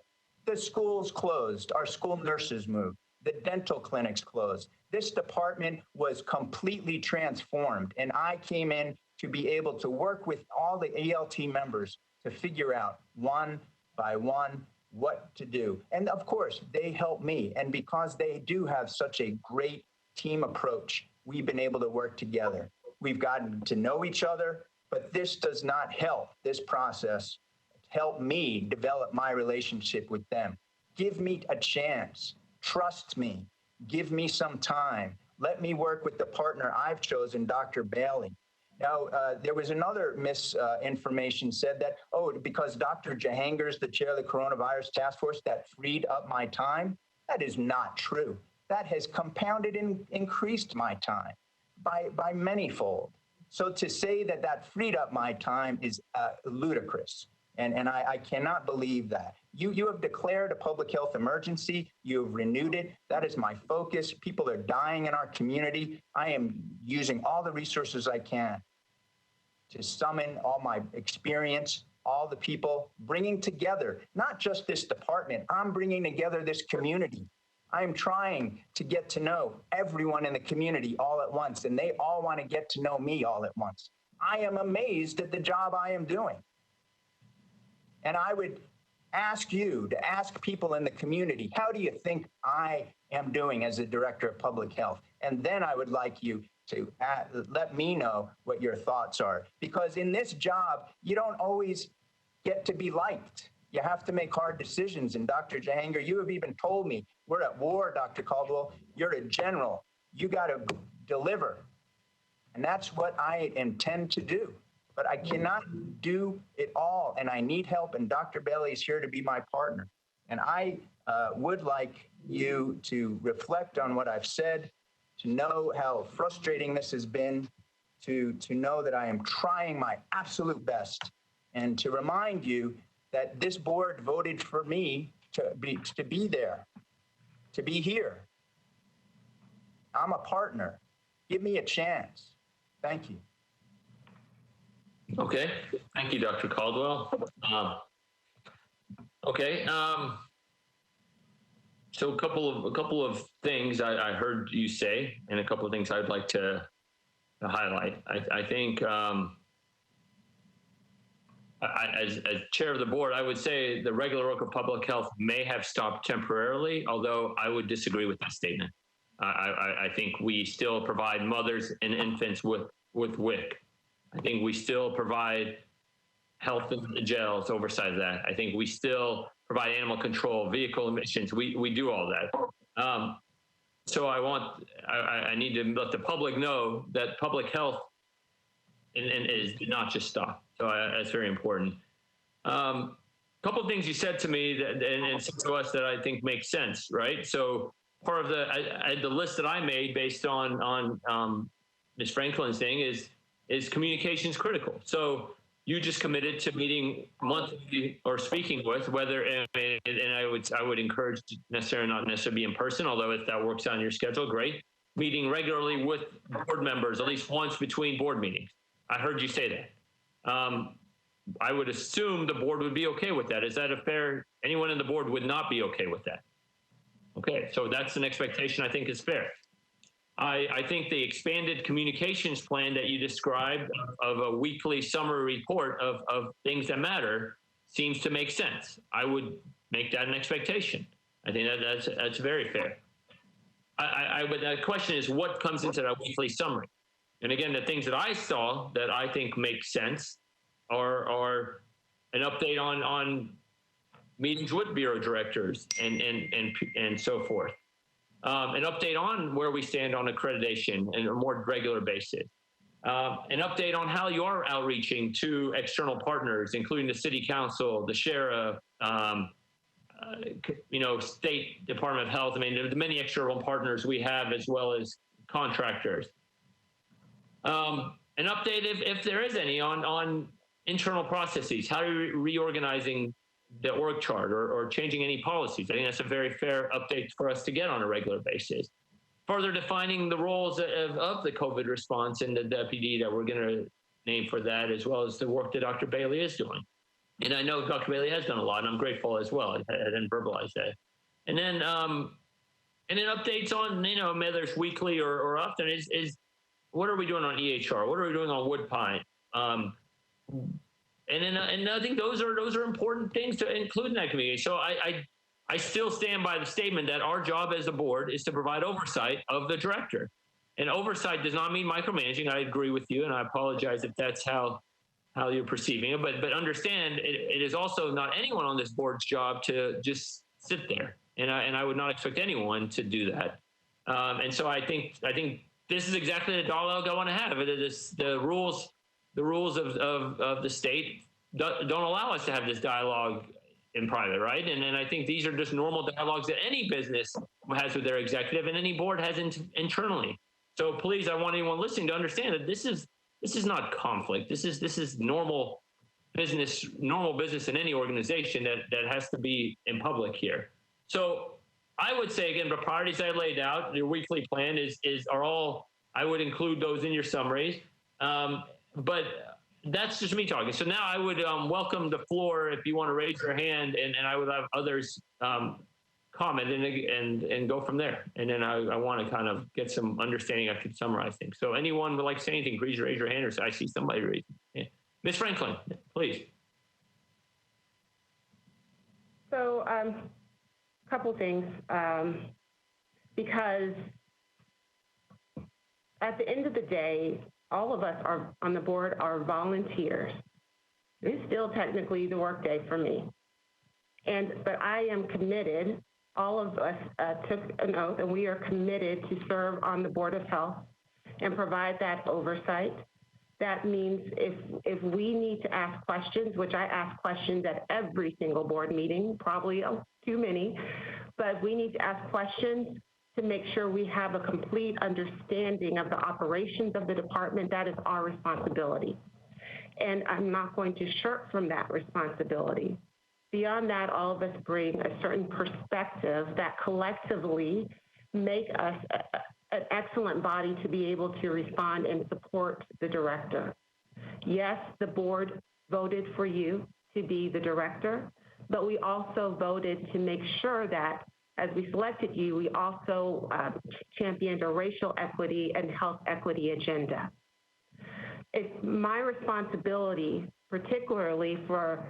The schools closed. Our school nurses moved. The dental clinics closed. This department was completely transformed, and I came in to be able to work with all the ELT members to figure out one by one what to do. And of course, they help me. And because they do have such a great team approach, we've been able to work together. We've gotten to know each other, but this does not help, this process, help me develop my relationship with them. Give me a chance. Trust me. Give me some time. Let me work with the partner I've chosen, Dr. Bailey. Now, there was another misinformation said that, oh, because Dr. Jahanger's the chair of the coronavirus task force, that freed up my time. That is not true. That has compounded and increased my time by manyfold. So to say that that freed up my time is ludicrous. And I cannot believe that. You have declared a public health emergency. You have renewed it. That is my focus. People are dying in our community. I am using all the resources I can to summon all my experience, all the people, bringing together, not just this department. I'm bringing together this community. I'm trying to get to know everyone in the community all at once, and they all want to get to know me all at once. I am amazed at the job I am doing. And I would ask you to ask people in the community, how do you think I am doing as a director of public health? And then I would like you to let me know what your thoughts are. Because in this job, you don't always get to be liked. You have to make hard decisions. And Dr. Jahanger, you have even told me, we're at war, Dr. Caldwell. You're a general. You got to deliver. And that's what I intend to do. But I cannot do it all, and I need help, and Dr. Bailey is here to be my partner. And I would like you to reflect on what I've said, to know how frustrating this has been, to know that I am trying my absolute best, and to remind you that this board voted for me to be there, to be here. I'm a partner. Give me a chance. Thank you. Okay, thank you, Dr. Caldwell. Okay, so a couple of things I heard you say, and a couple of things I'd like to highlight. I think as chair of the board, I would say the regular work of public health may have stopped temporarily, although I would disagree with that statement. I think we still provide mothers and infants with WIC. I think we still provide health in the jails, oversight of that. I think we still provide animal control, vehicle emissions. We do all that. So I need to let the public know that public health is not just stop. So that's very important. Couple of things you said to me and said to us that I think makes sense, right? So part of the list that I made based on Ms. Franklin's thing is communication's critical. So you just committed to meeting monthly or speaking with whether, and I would encourage not necessarily be in person, although if that works out in your schedule, great. Meeting regularly with board members, at least once between board meetings. I heard you say that. I would assume the board would be okay with that. Is that a fair? Anyone in the board would not be okay with that. Okay, so that's an expectation I think is fair. I think the expanded communications plan that you described of a weekly summary report of things that matter seems to make sense. I would make that an expectation. I think that's very fair. But the question is, what comes into that weekly summary? And again, the things that I saw that I think make sense are an update on meetings with bureau directors and so forth. An update on where we stand on accreditation on a more regular basis. An update on how you are outreaching to external partners, including the city council, the sheriff, State Department of Health. I mean, the many external partners we have, as well as contractors. An update, if there is any, on internal processes. How are you reorganizing the org chart or changing any policies? I think that's a very fair update for us to get on a regular basis. Further defining the roles of the COVID response and the deputy that we're going to name for that, as well as the work that Dr. Bailey is doing. And I know Dr. Bailey has done a lot, and I'm grateful as well. I didn't verbalize that. And then updates on, whether it's weekly or often is what are we doing on EHR? What are we doing on Woodpine? And I think those are important things to include in that community. So I still stand by the statement that our job as a board is to provide oversight of the director. And oversight does not mean micromanaging. I agree with you, and I apologize if that's how you're perceiving it. But understand, it is also not anyone on this board's job to just sit there. And I would not expect anyone to do that. And so I think this is exactly the dialogue I want to have. It is the rules of the state don't allow us to have this dialogue in private, right? And then I think these are just normal dialogues that any business has with their executive and any board has internally. So please, I want anyone listening to understand that this is not conflict. This is normal business in any organization that has to be in public here. So I would say, again, the priorities I laid out, your weekly plan are all, I would include those in your summaries. But that's just me talking. So now I would welcome the floor if you want to raise your hand, and I would have others comment and go from there. And then I want to kind of get some understanding. I could summarize things. So anyone would like to say anything, please raise your hand, or I see somebody raising. Yeah. Ms. Franklin, please. So a couple things, because at the end of the day, all of us are on the board are volunteers. It's still technically the workday for me. But I am committed, all of us took an oath, and we are committed to serve on the Board of Health and provide that oversight. That means if we need to ask questions, which I ask questions at every single board meeting, probably too many, but we need to ask questions to make sure we have a complete understanding of the operations of the department. That is our responsibility. And I'm not going to shirk from that responsibility. Beyond that, all of us bring a certain perspective that collectively make us an excellent body to be able to respond and support the director. Yes, the board voted for you to be the director, but we also voted to make sure that as we selected you, we also championed a racial equity and health equity agenda. It's my responsibility, particularly for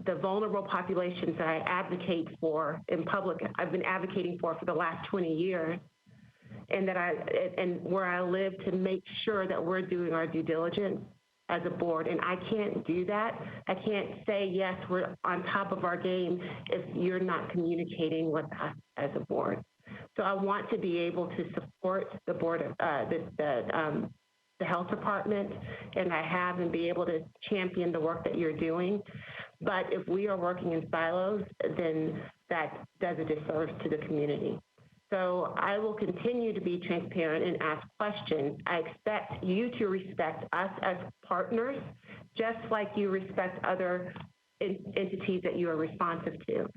the vulnerable populations that I advocate for in public, I've been advocating for the last 20 years, and where I live, to make sure that we're doing our due diligence as a board. And I can't do that. I can't say, yes, we're on top of our game if you're not communicating with us as a board. So I want to be able to support the board, the health department, and I have, and be able to champion the work that you're doing. But if we are working in silos, then that does a disservice to the community. So I will continue to be transparent and ask questions. I expect you to respect us as partners, just like you respect other entities that you are responsive to.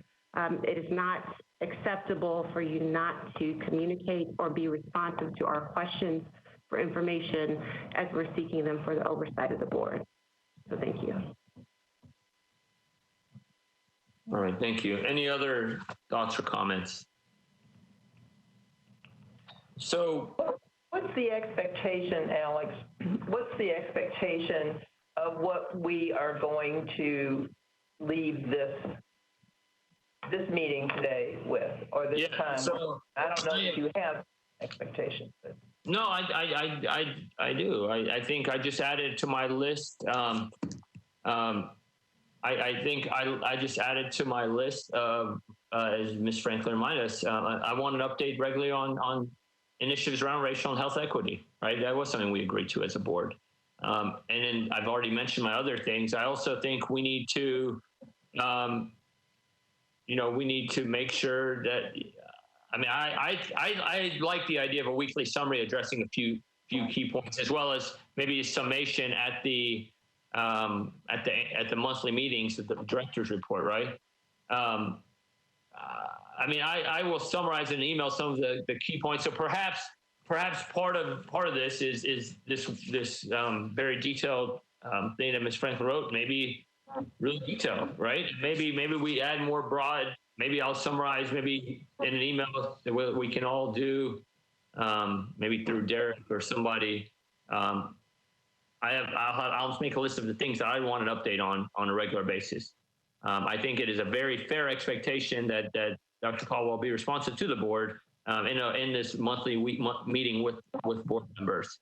It is not acceptable for you not to communicate or be responsive to our questions for information as we're seeking them for the oversight of the board. So thank you. All right, thank you. Any other thoughts or comments? So, what's the expectation, Alex? What's the expectation of what we are going to leave this meeting today with, or this time? So, I don't know if you have expectations. But. No, I do. I think I just added to my list. I think I just added to my list of, as Ms. Franklin reminded us, I want an update regularly on initiatives around racial and health equity, right? That was something we agreed to as a board. And then I've already mentioned my other things. I also think we need to, we need to make sure that, I like the idea of a weekly summary addressing a few key points, as well as maybe a summation at the monthly meetings of the director's report, right? I will summarize in an email some of the key points. So perhaps part of this is this very detailed thing that Ms. Franklin wrote, maybe really detailed, right? Maybe we add more broad. Maybe I'll summarize maybe in an email that we can all do, maybe through Derek or somebody. I'll make a list of the things that I want an update on a regular basis. I think it is a very fair expectation that Dr. Caldwell be responsive to the board in this monthly meeting with board members.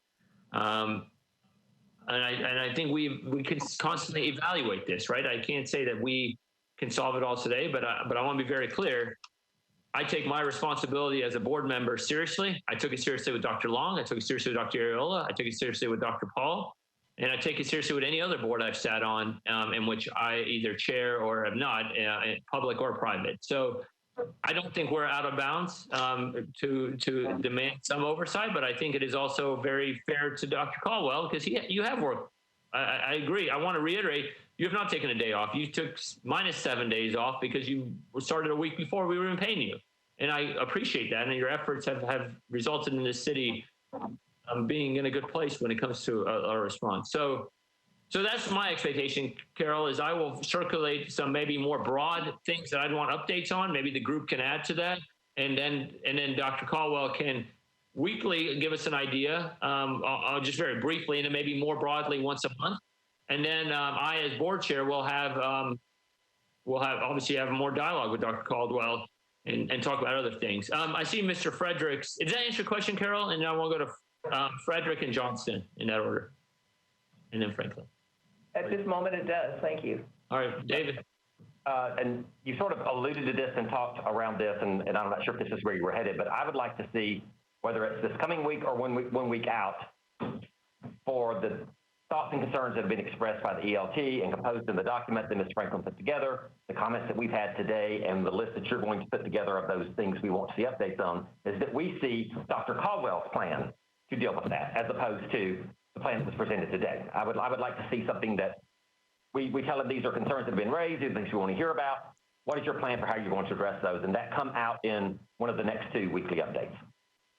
And I think we can constantly evaluate this, right? I can't say that we can solve it all today, but I want to be very clear. I take my responsibility as a board member seriously. I took it seriously with Dr. Long. I took it seriously with Dr. Areola. I took it seriously with Dr. Paul. And I take it seriously with any other board I've sat on in which I either chair or have not, public or private. So I don't think we're out of bounds to demand some oversight, but I think it is also very fair to Dr. Caldwell because you have worked. I agree. I want to reiterate, you have not taken a day off. You took -7 days off because you started a week before we were even paying you. And I appreciate that. And your efforts have resulted in this city being in a good place when it comes to our response. So that's my expectation, Carol, is I will circulate some maybe more broad things that I'd want updates on. Maybe the group can add to that. And then Dr. Caldwell can weekly give us an idea, I'll just very briefly, and then maybe more broadly once a month. And then I, as board chair, will have obviously have more dialogue with Dr. Caldwell and talk about other things. I see Mr. Fredericks. Does that answer your question, Carol? And now we'll go to Frederick and Johnston in that order. And then Franklin. At this moment, it does. Thank you. All right, David. And you sort of alluded to this and talked around this, and I'm not sure if this is where you were headed, but I would like to see, whether it's this coming week or one week out, for the thoughts and concerns that have been expressed by the ELT and composed in the document that Ms. Franklin put together, the comments that we've had today, and the list that you're going to put together of those things we want to see updates on, is that we see Dr. Caldwell's plan to deal with that, as opposed to the plan that was presented today. I would like to see something that we tell him these are concerns that have been raised, these are things we want to hear about. What is your plan for how you're going to address those? And that come out in one of the next 2 weekly updates.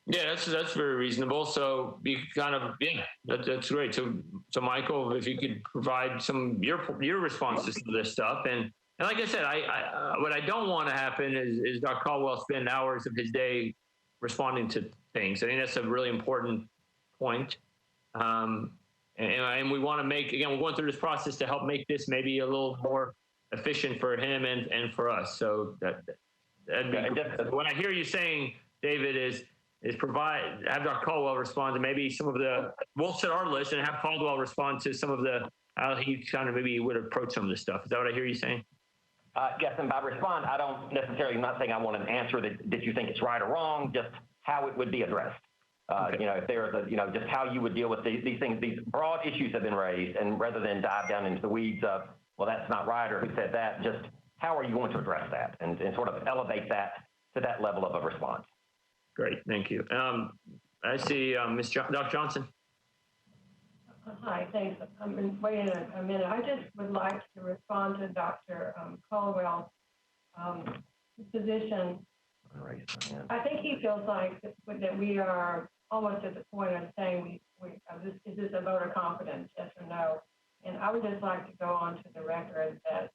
Yeah, that's very reasonable. So you kind of, yeah, that's great. So Michael, if you could provide some your responses to this stuff, and like I said, I what I don't want to happen is Dr. Caldwell spend hours of his day responding to things. I think that's a really important point. And we want to make, again, we're going through this process to help make this maybe a little more efficient for him and for us. So that'd be, what I hear you saying, David, is have Dr. Caldwell respond to maybe some of we'll set our list and have Caldwell respond to some of how he kind of maybe would approach some of this stuff. Is that what I hear you saying? Yes, and by respond, I don't necessarily, I'm not saying I want an answer that you think it's right or wrong, just how it would be addressed. Okay. If there's just how you would deal with these things, these broad issues have been raised, and rather than dive down into the weeds of, well, that's not right, or who said that, just how are you going to address that and sort of elevate that to that level of a response. Great, thank you. I see Dr. Johnson. Hi, thanks. I've been waiting a minute. I just would like to respond to Dr. Caldwell's position. I think he feels like that we are almost at the point of saying, is this a vote of confidence, yes or no? And I would just like to go on to the record that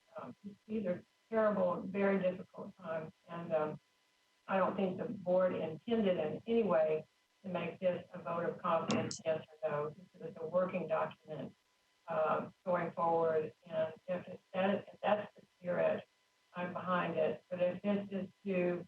these are terrible, very difficult times. And I don't think the board intended in any way to make this a vote of confidence, yes or no. This is a working document going forward. And if that's the spirit, I'm behind it. But if this is to,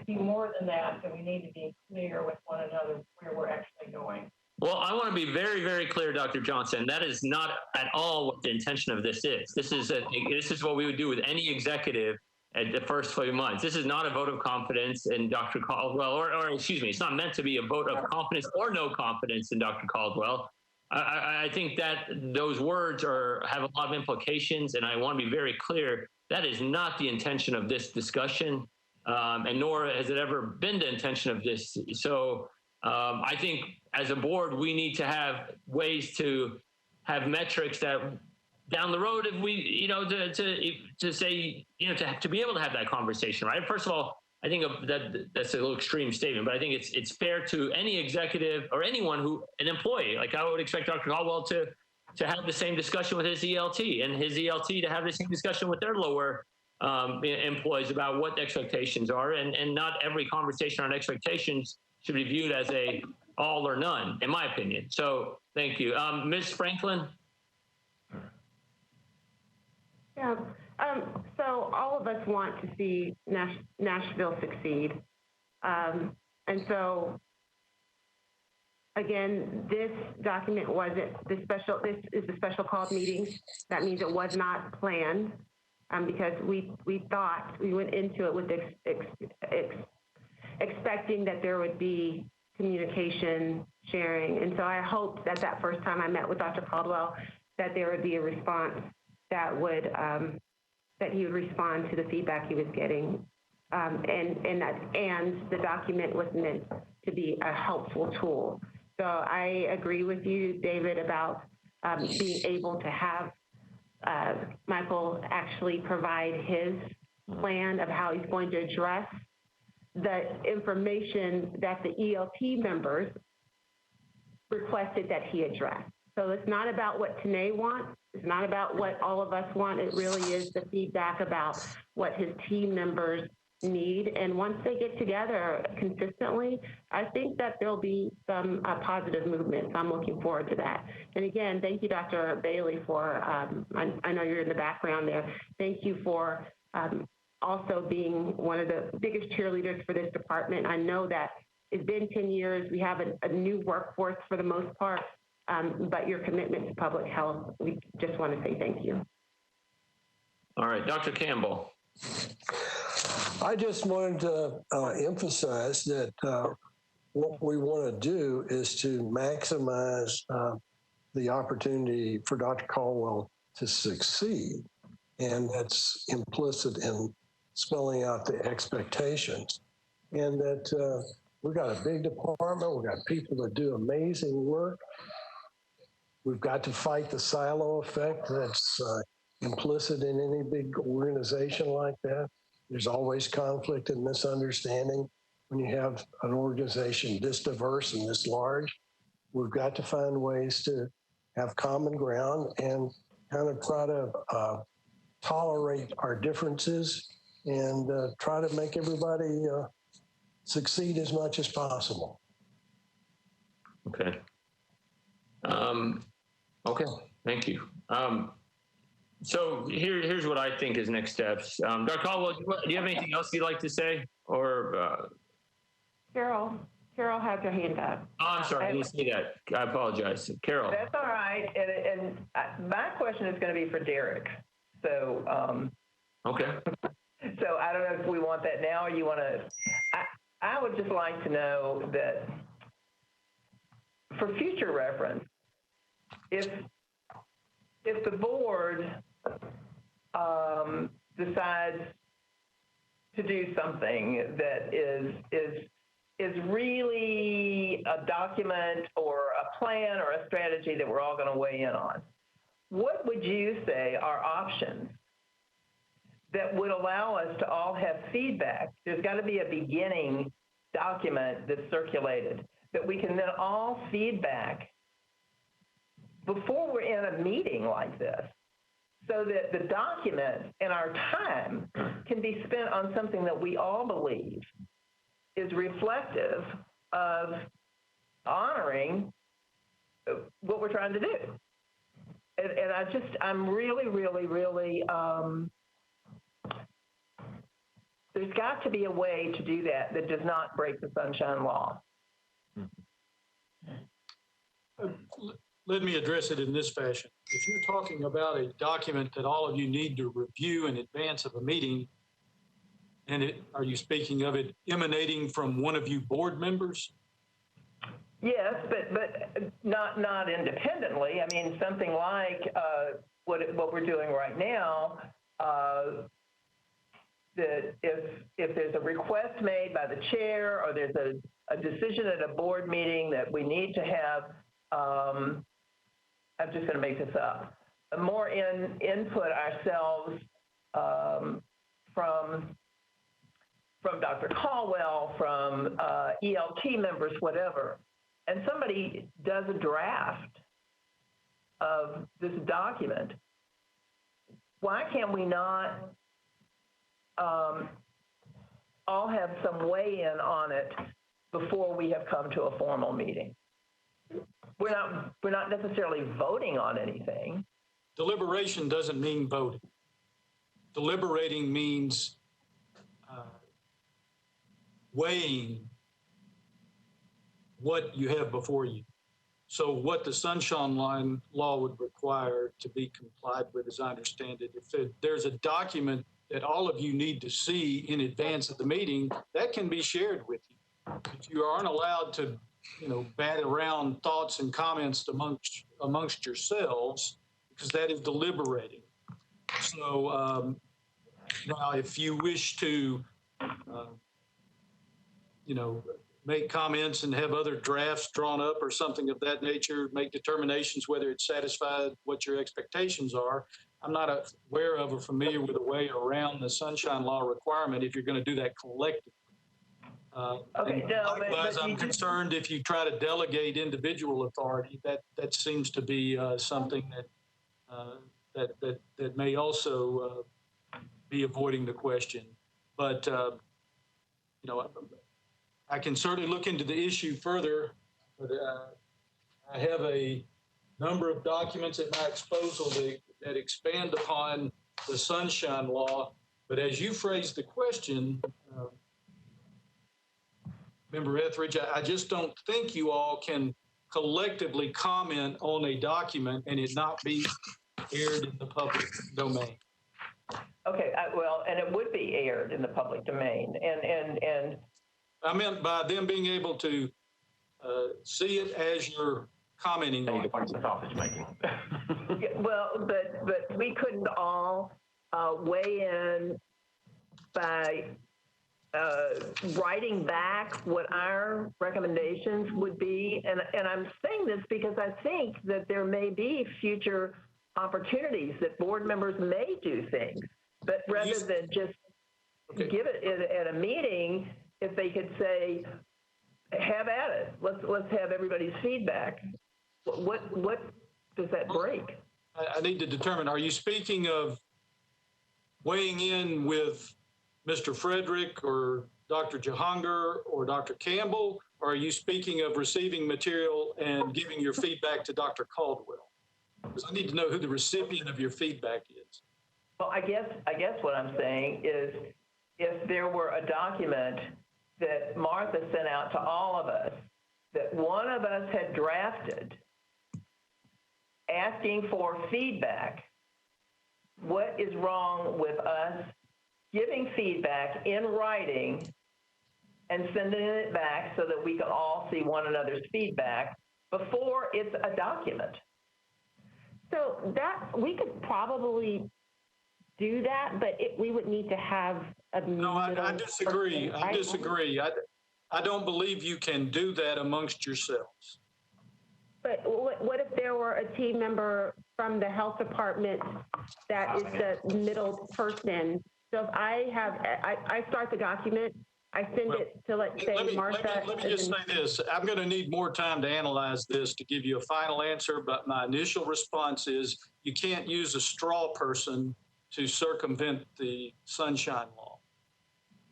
be more than that, then we need to be clear with one another where we're actually going. Well, I want to be very, very clear, Dr. Johnson. That is not at all what the intention of this is. This is what we would do with any executive at the first few months. This is not a vote of confidence in Dr. Caldwell, or excuse me, it's not meant to be a vote of confidence or no confidence in Dr. Caldwell. I think that those words have a lot of implications, and I want to be very clear, that is not the intention of this discussion, and nor has it ever been the intention of this. So I think as a board, we need to have ways to have metrics that down the road, if we, to say, to be able to have that conversation, right? First of all, I think that's a little extreme statement, but I think it's fair to any executive or anyone an employee, like I would expect Dr. Caldwell to have the same discussion with his ELT, and his ELT to have the same discussion with their lower employees about what expectations are, and not every conversation on expectations should be viewed as a all or none, in my opinion. So thank you. Ms. Franklin? Yeah. So all of us want to see Nashville succeed. And so, again, this document wasn't this is a special called meeting. That means it was not planned because we thought we went into it with expecting that there would be communication, sharing. And so I hoped that first time I met with Dr. Caldwell, that there would be a response that would that he would respond to the feedback he was getting, and the document was meant to be a helpful tool. So I agree with you, David, about being able to have Michael actually provide his plan of how he's going to address the information that the ELT members requested that he address. So it's not about what Tanae wants. It's not about what all of us want. It really is the feedback about what his team members need. And once they get together consistently, I think that there'll be some positive movement. So I'm looking forward to that. And again, thank you, Dr. Bailey, for, I know you're in the background there. Thank you for also being one of the biggest cheerleaders for this department. I know that it's been 10 years. We have a new workforce for the most part. But your commitment to public health, we just want to say thank you. All right, Dr. Campbell. I just wanted to emphasize that what we want to do is to maximize the opportunity for Dr. Caldwell to succeed. And that's implicit in spelling out the expectations. And that we've got a big department, we've got people that do amazing work. We've got to fight the silo effect that's implicit in any big organization like that. There's always conflict and misunderstanding when you have an organization this diverse and this large. We've got to find ways to have common ground and kind of try to tolerate our differences and try to make everybody succeed as much as possible. Okay. Okay, thank you. So here's what I think is next steps. Dr. Caldwell, do you have anything else you'd like to say? Or Carol has her hand up. Oh, I'm sorry, I didn't see that. I apologize. Carol. That's all right. And my question is going to be for Derek. So, Okay. So I don't know if we want that now or you want to, I would just like to know that for future reference, if the board decides to do something that is really a document or a plan or a strategy that we're all going to weigh in on, what would you say are options that would allow us to all have feedback? There's got to be a beginning document that's circulated that we can then all feedback before we're in a meeting like this, so that the document and our time can be spent on something that we all believe is reflective of honoring what we're trying to do. And I'm really, there's got to be a way to do that that does not break the Sunshine Law. Let me address it in this fashion. If you're talking about a document that all of you need to review in advance of a meeting, and are you speaking of it emanating from one of you board members? Yes, but not independently. I mean, something like what we're doing right now, that if there's a request made by the chair or there's a decision at a board meeting that we need to have, I'm just going to make this up, more input ourselves from Dr. Caldwell, from ELT members, whatever, and somebody does a draft of this document, why can't we not all have some weigh-in on it before we have come to a formal meeting? We're not necessarily voting on anything. Deliberation doesn't mean voting. Deliberating means weighing what you have before you. So what the Sunshine Law would require to be complied with, as I understand it, if there's a document that all of you need to see in advance of the meeting, that can be shared with you. But you aren't allowed to, bat around thoughts and comments amongst yourselves, because that is deliberating. So now, if you wish to, make comments and have other drafts drawn up or something of that nature, make determinations whether it satisfied what your expectations are. I'm not aware of or familiar with a way around the Sunshine Law requirement if you're going to do that collectively. Okay, no, likewise, I'm concerned if you try to delegate individual authority, that seems to be something that may also be avoiding the question. But I can certainly look into the issue further. But I have a number of documents at my disposal that expand upon the Sunshine Law. But as you phrased the question, Member Etheridge, I just don't think you all can collectively comment on a document and it not be aired in the public domain. Okay, well, and it would be aired in the public domain, and I meant by them being able to see it as you're commenting on it. The sausage making. Yeah, well, but we couldn't all weigh in by writing back what our recommendations would be. And I'm saying this because I think that there may be future opportunities that board members may do things, but rather than just give it at a meeting, if they could say, have at it, let's have everybody's feedback. What does that break? I need to determine, are you speaking of weighing in with Mr. Frederick or Dr. Jahangir or Dr. Campbell, or are you speaking of receiving material and giving your feedback to Dr. Caldwell? Because I need to know who the recipient of your feedback is. Well, I guess what I'm saying is if there were a document that Martha sent out to all of us that one of us had drafted asking for feedback, what is wrong with us giving feedback in writing and sending it back so that we can all see one another's feedback before it's a document? So that, we could probably do that, but we would need to have a No, I disagree. I disagree. I don't believe you can do that amongst yourselves. But what if there were a team member from the health department that is the middle person? So if I start the document, I send it to, let's say, Martha. Let me just say this. I'm going to need more time to analyze this to give you a final answer, but my initial response is you can't use a straw person to circumvent the Sunshine Law.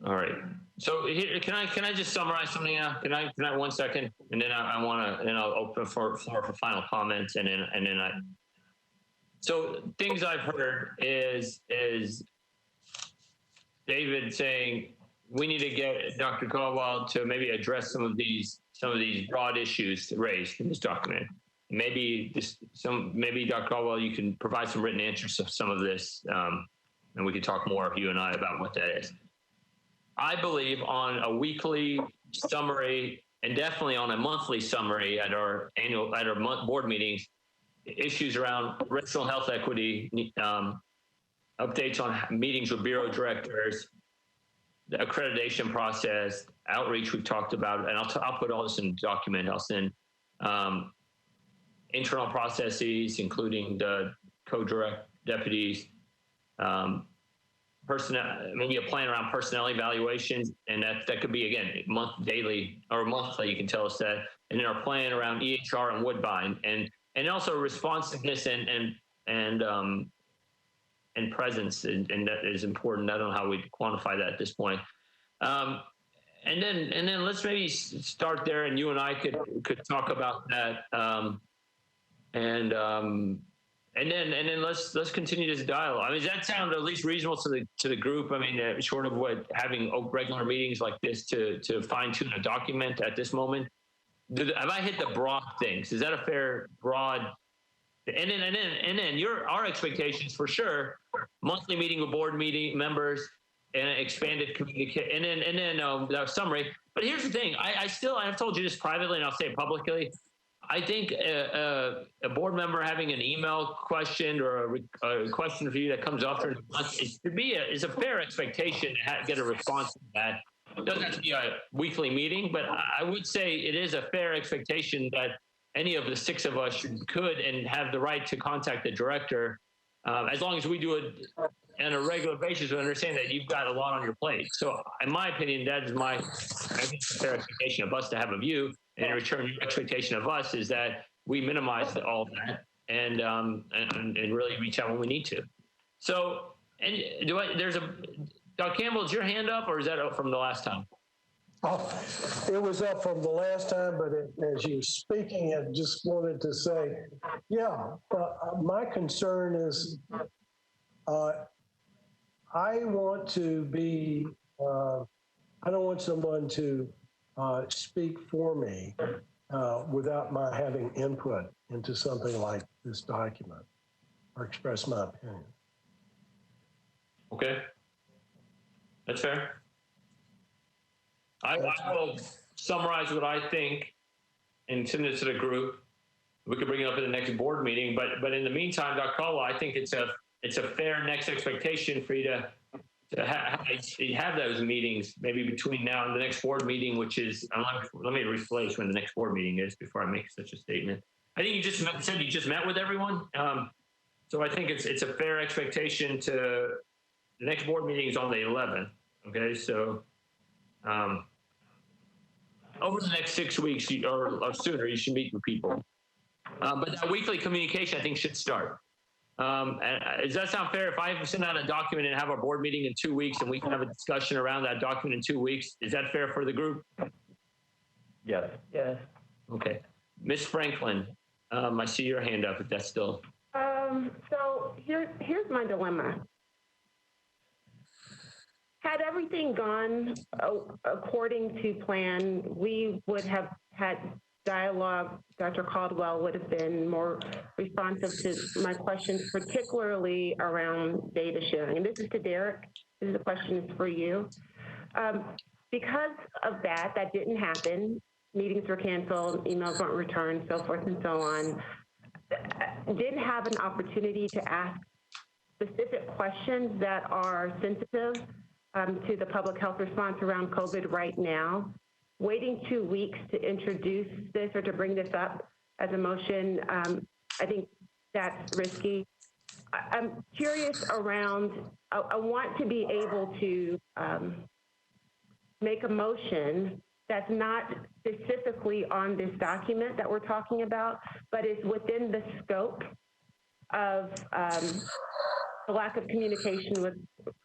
All right. So here, can I just summarize something now? Can I 1 second? And then I want to, and I'll open for floor for final comments. So things I've heard is David saying we need to get Dr. Caldwell to maybe address some of these broad issues raised in this document. Maybe Dr. Caldwell, you can provide some written answers to some of this, and we can talk more, you and I, about what that is. I believe on a weekly summary and definitely on a monthly summary at our board meetings, issues around racial health equity, updates on meetings with bureau directors, the accreditation process, outreach we've talked about, and I'll put all this in a document. I'll send internal processes, including the co-direct deputies, personnel, maybe a plan around personnel evaluations, and that could be, again, daily or monthly, you can tell us that, and then our plan around EHR and Woodbine, and also responsiveness and presence, and that is important. I don't know how we quantify that at this point. And then let's maybe start there, and you and I could talk about that. And then let's continue this dialogue. I mean, does that sound at least reasonable to the group? I mean, short of having regular meetings like this to fine tune a document at this moment. Have I hit the broad things? Is that a fair broad? And then our expectations for sure: monthly meeting with board meeting members and expanded communication, and then the summary. But here's the thing: I've told you this privately, and I'll say it publicly. I think a board member having an email question or a question for you that comes after a month is a fair expectation to get a response to that. It doesn't have to be a weekly meeting, but I would say it is a fair expectation that any of the six of us could and have the right to contact the director, as long as we do it on a regular basis. We understand that you've got a lot on your plate. So in my opinion, that is I think a fair expectation of us to have a view. And in return, your expectation of us is that we minimize all of that and really reach out when we need to. So, and Dr. Campbell, is your hand up, or is that up from the last time? Oh, it was up from the last time, but as you were speaking, I just wanted to say, my concern is I want to be, I don't want someone to speak for me without my having input into something like this document or express my opinion. Okay. That's fair. I will summarize what I think and send it to the group. We could bring it up at the next board meeting, but in the meantime, Dr. Caldwell, I think it's a fair next expectation for you to have those meetings maybe between now and the next board meeting, which is, let me rephrase when the next board meeting is before I make such a statement. I think you just said you just met with everyone. So I think it's a fair expectation to, the next board meeting is on the 11th. Okay, so over the next 6 weeks or sooner, you should meet with people. But that weekly communication, I think, should start. Does that sound fair? If I send out a document and have our board meeting in 2 weeks and we can have a discussion around that document in 2 weeks, is that fair for the group? Yes. Yes. Okay. Ms. Franklin, I see your hand up if that's still. So here's my dilemma. Had everything gone according to plan, we would have had dialogue. Dr. Caldwell would have been more responsive to my questions, particularly around data sharing. And this is to Derek. This is a question for you. Because of that didn't happen. Meetings were canceled, emails weren't returned, so forth and so on. Didn't have an opportunity to ask specific questions that are sensitive to the public health response around COVID right now. Waiting 2 weeks to introduce this or to bring this up as a motion, I think that's risky. I'm curious around, I want to be able to make a motion that's not specifically on this document that we're talking about, but is within the scope of the lack of communication with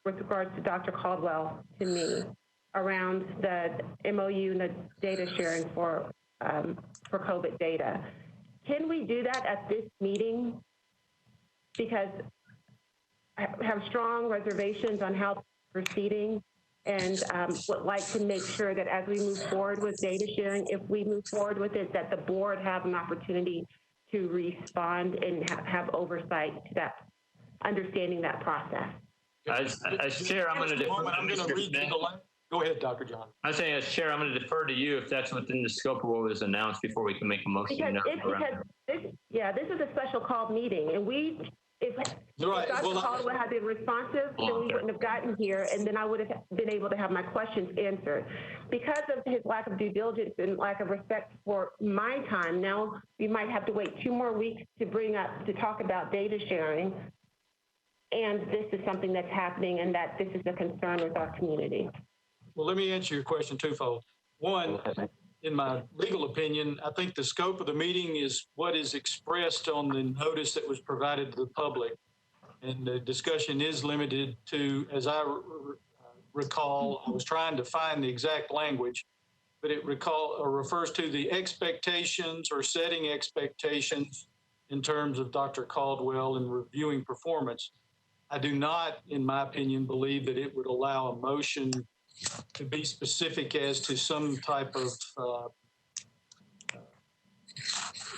regards to Dr. Caldwell to me around the MOU and the data sharing for COVID data. Can we do that at this meeting? Because I have strong reservations on how proceeding, and would like to make sure that as we move forward with data sharing, if we move forward with it, that the board have an opportunity to respond and have oversight to that, understanding that process. As chair, I'm going to read the line. Go ahead, Dr. John. I'm saying, as chair, I'm going to defer to you if that's within the scope of what was announced before we can make a motion. This is a special called meeting, and if Dr. Caldwell had been responsive, then we wouldn't have gotten here, and then I would have been able to have my questions answered. Because of his lack of due diligence and lack of respect for my time, now we might have to wait 2 more weeks to talk about data sharing. And this is something that's happening, and that this is a concern with our community. Well, let me answer your question twofold. One, in my legal opinion, I think the scope of the meeting is what is expressed on the notice that was provided to the public. And the discussion is limited to, as I recall, I was trying to find the exact language, but it refers to the expectations or setting expectations in terms of Dr. Caldwell and reviewing performance. I do not, in my opinion, believe that it would allow a motion to be specific as to some type of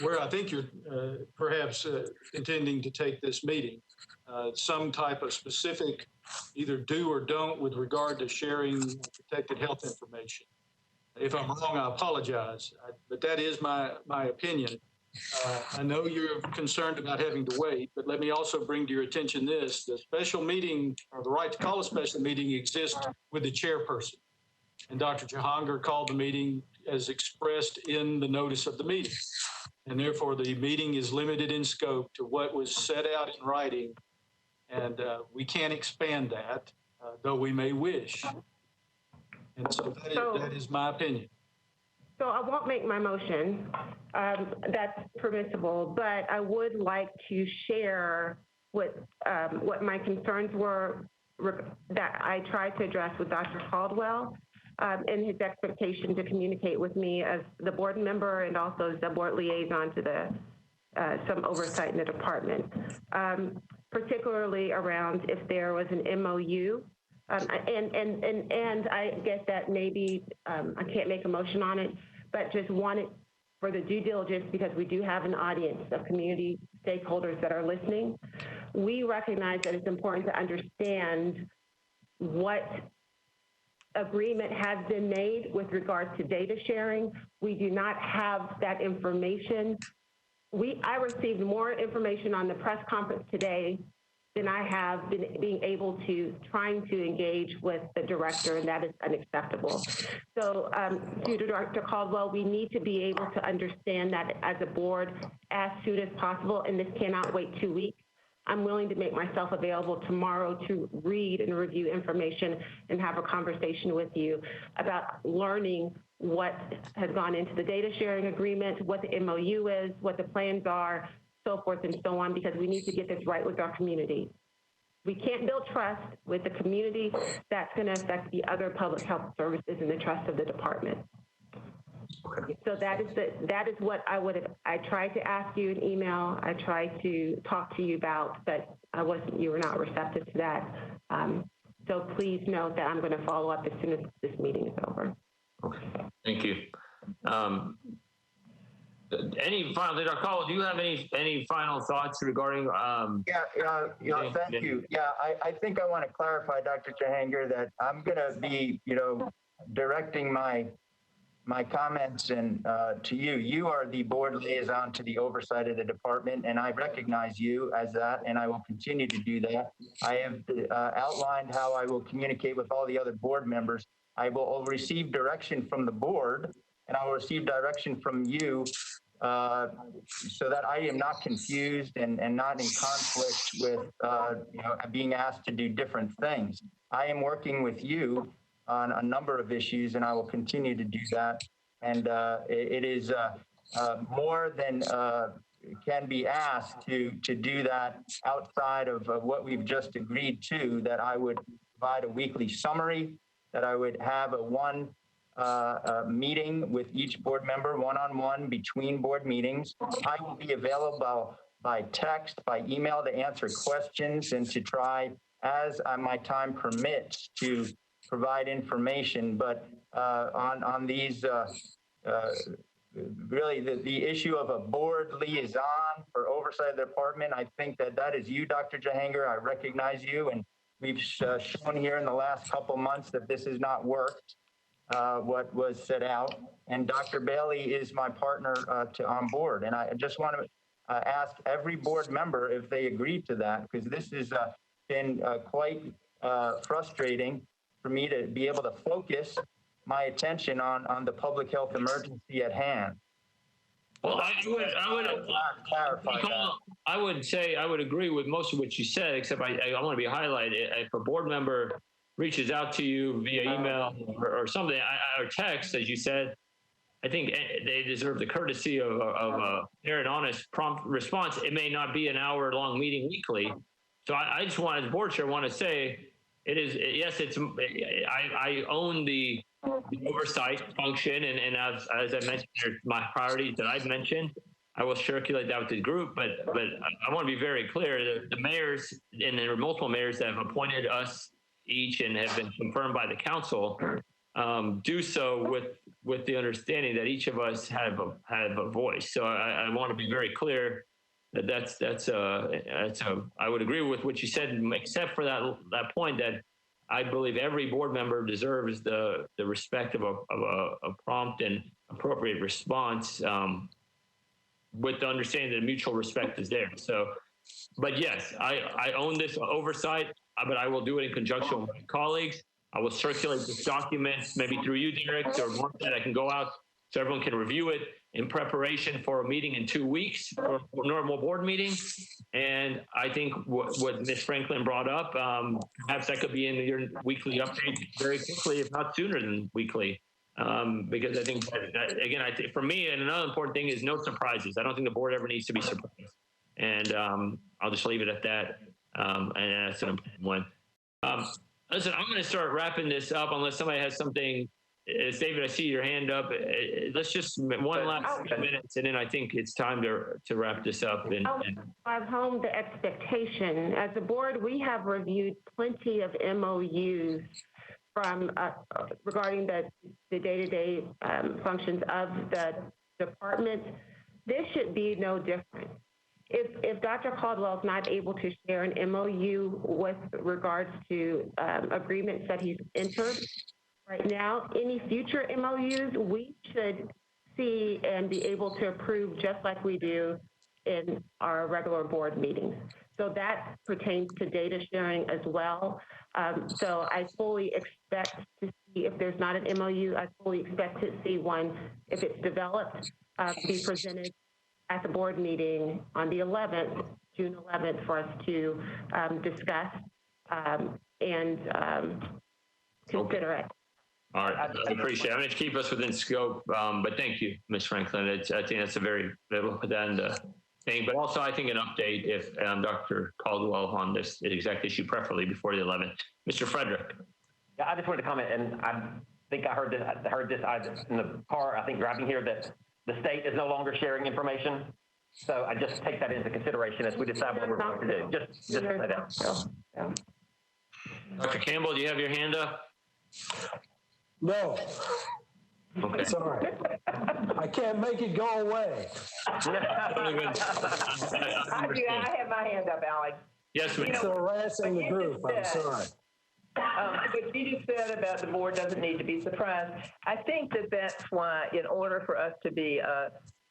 where I think you're perhaps intending to take this meeting, some type of specific either do or don't with regard to sharing protected health information. If I'm wrong, I apologize, but that is my opinion. I know you're concerned about having to wait, but let me also bring to your attention this: the special meeting, or the right to call a special meeting, exists with the chairperson. And Dr. Jahangir called the meeting as expressed in the notice of the meeting. And therefore, the meeting is limited in scope to what was set out in writing. And we can't expand that, though we may wish. And so that is my opinion. So I won't make my motion. That's permissible, but I would like to share what my concerns were that I tried to address with Dr. Caldwell and his expectation to communicate with me as the board member and also as the board liaison to some oversight in the department, particularly around if there was an MOU. And I get that maybe I can't make a motion on it, but just wanted for the due diligence, because we do have an audience of community stakeholders that are listening. We recognize that it's important to understand what agreement has been made with regards to data sharing. We do not have that information. I received more information on the press conference today than I have been being able to trying to engage with the director, and that is unacceptable. So to Director Caldwell, we need to be able to understand that as a board as soon as possible, and this cannot wait 2 weeks. I'm willing to make myself available tomorrow to read and review information and have a conversation with you about learning what has gone into the data sharing agreement, what the MOU is, what the plans are, so forth and so on, because we need to get this right with our community. We can't build trust with the community. That's going to affect the other public health services and the trust of the department. So that is what I tried to ask you in email. I tried to talk to you about, but you were not receptive to that. So please note that I'm going to follow up as soon as this meeting is over. Okay, thank you. Any final, Dr. Caldwell, do you have any final thoughts regarding? Thank you. Yeah, I think I want to clarify, Dr. Jahangir, that I'm going to be, directing my comments and to you. You are the board liaison to the oversight of the department, and I recognize you as that, and I will continue to do that. I have outlined how I will communicate with all the other board members. I will receive direction from the board, and I will receive direction from you so that I am not confused and not in conflict with being asked to do different things. I am working with you on a number of issues, and I will continue to do that. And it is more than can be asked to do that outside of what we've just agreed to, that I would provide a weekly summary, that I would have a meeting with each board member, one-on-one between board meetings. I will be available by text, by email to answer questions and to try, as my time permits, to provide information. But on these, really the issue of a board liaison for oversight of the department, I think that is you, Dr. Jahangir. I recognize you, and we've shown here in the last couple months that this has not worked, what was set out. And Dr. Bailey is my partner on board. And I just want to ask every board member if they agree to that, because this has been quite frustrating for me to be able to focus my attention on the public health emergency at hand. Well, I would say I would agree with most of what you said, except I want to be highlighted. If a board member reaches out to you via email or something, or text, as you said, I think they deserve the courtesy of a fair and honest, prompt response. It may not be an hour-long meeting weekly. So I just want, as board chair, want to say, I own the oversight function, and as I mentioned, my priorities that I've mentioned, I will circulate that with the group. But I want to be very clear that the mayors, and there are multiple mayors that have appointed us each and have been confirmed by the council, do so with the understanding that each of us have a voice. So I want to be very clear that I would agree with what you said, except for that point that I believe every board member deserves the respect of a prompt and appropriate response, with the understanding that mutual respect is there. So, but yes, I own this oversight, but I will do it in conjunction with my colleagues. I will circulate this document, maybe through you, Derek, or more that I can go out so everyone can review it in preparation for a meeting in 2 weeks for a normal board meeting. And I think what Ms. Franklin brought up, perhaps that could be in your weekly update very quickly, if not sooner than weekly. Because I think, again, for me, and another important thing is no surprises. I don't think the board ever needs to be surprised. And I'll just leave it at that. And that's an important one. Listen, I'm going to start wrapping this up unless somebody has something. David, I see your hand up. Let's just one last few minutes, and then I think it's time to wrap this up. And I've home the expectation. As a board, we have reviewed plenty of MOUs from regarding the day-to-day functions of the department. This should be no different. If Dr. Caldwell is not able to share an MOU with regards to agreements that he's entered right now, any future MOUs we should see and be able to approve just like we do in our regular board meetings. So that pertains to data sharing as well. So I fully expect to see, if there's not an MOU, I fully expect to see one, if it's developed, be presented at the board meeting on the 11th, June 11th, for us to discuss and consider it. All right, I appreciate it. I'm going to keep us within scope, but thank you, Ms. Franklin. I think that's a very, we'll put that in the thing, but also I think an update if Dr. Caldwell on this exact issue, preferably before the 11th. Mr. Frederick. Yeah, I just wanted to comment, and I think I heard this in the car, I think driving here, that the state is no longer sharing information. So I just take that into consideration as we decide what we're going to do. Just say that. Yeah. Dr. Campbell, do you have your hand up? No, Okay. sorry. I can't make it go away. I have my hand up, Alex. Yes, ma'am. It's harassing the group, I'm sorry. What you just said about the board doesn't need to be surprised. I think that that's why, in order for us to be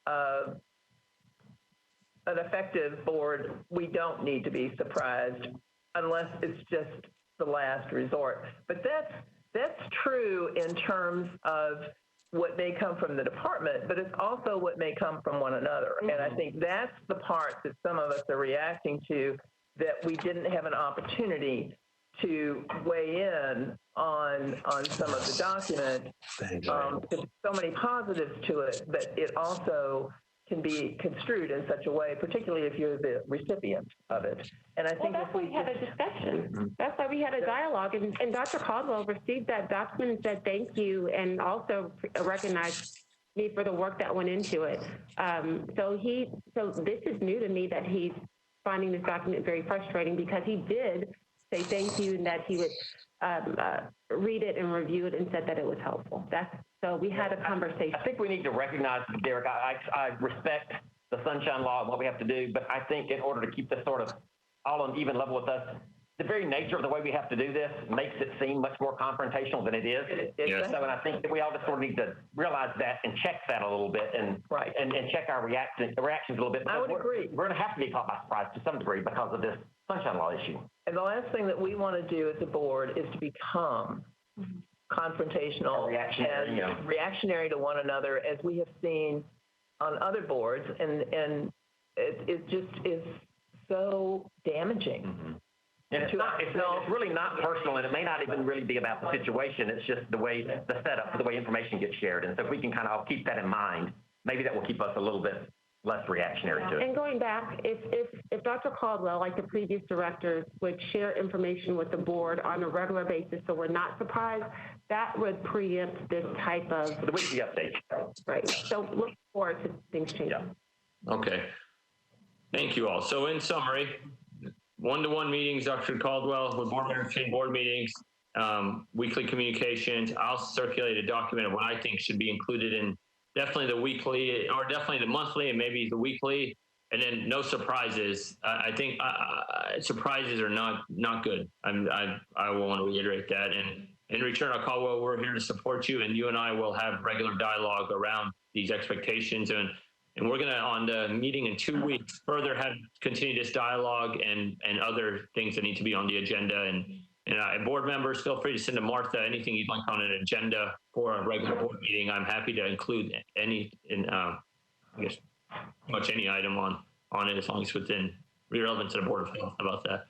an effective board, we don't need to be surprised unless it's just the last resort. But that's true in terms of what may come from the department, but it's also what may come from one another. Mm-hmm. And I think that's the part that some of us are reacting to, that we didn't have an opportunity to weigh in on some of the document. There's so many positives to it, but it also can be construed in such a way, particularly if you're the recipient of it. And I think that's why we had a discussion. That's why we had a dialogue, and Dr. Caldwell received that document and said thank you, and also recognized me for the work that went into it. So this is new to me, that he's finding this document very frustrating, because he did say thank you and that he would read it and review it and said that it was helpful. So we had a conversation. I think we need to recognize, Derek, I respect the Sunshine Law and what we have to do, but I think in order to keep this sort of all on even level with us, the very nature of the way we have to do this makes it seem much more confrontational than it is. Yes. So, and I think that we all just sort of need to realize that and check that a little bit, and check our reactions a little bit. I would agree. We're going to have to be caught by surprise to some degree because of this Sunshine Law issue. And the last thing that we want to do as a board is to become confrontational and reactionary to one another, as we have seen on other boards, and it just is so damaging. Mm-hmm. And it's really not personal, and it may not even really be about the situation. It's just the way the setup, the way information gets shared. And so if we can kind of keep that in mind, maybe that will keep us a little bit less reactionary to it. And going back, if Dr. Caldwell, like the previous directors, would share information with the board on a regular basis, so we're not surprised, that would preempt this type of the weekly update. Right. So look forward to things changing. Yeah. Okay. Thank you all. So in summary, one-to-one meetings, Dr. Caldwell, with board members between board meetings, weekly communications. I'll circulate a document of what I think should be included in definitely the weekly, or definitely the monthly, and maybe the weekly, and then no surprises. I think surprises are not good. I will want to reiterate that. And in return, Caldwell, we're here to support you, and you and I will have regular dialogue around these expectations. And we're going to, on the meeting in 2 weeks, further continue this dialogue and other things that need to be on the agenda. And board members, feel free to send to Martha anything you'd like on an agenda for a regular board meeting. I'm happy to include any item on it, as long as it's within relevant to the Board of Health about that.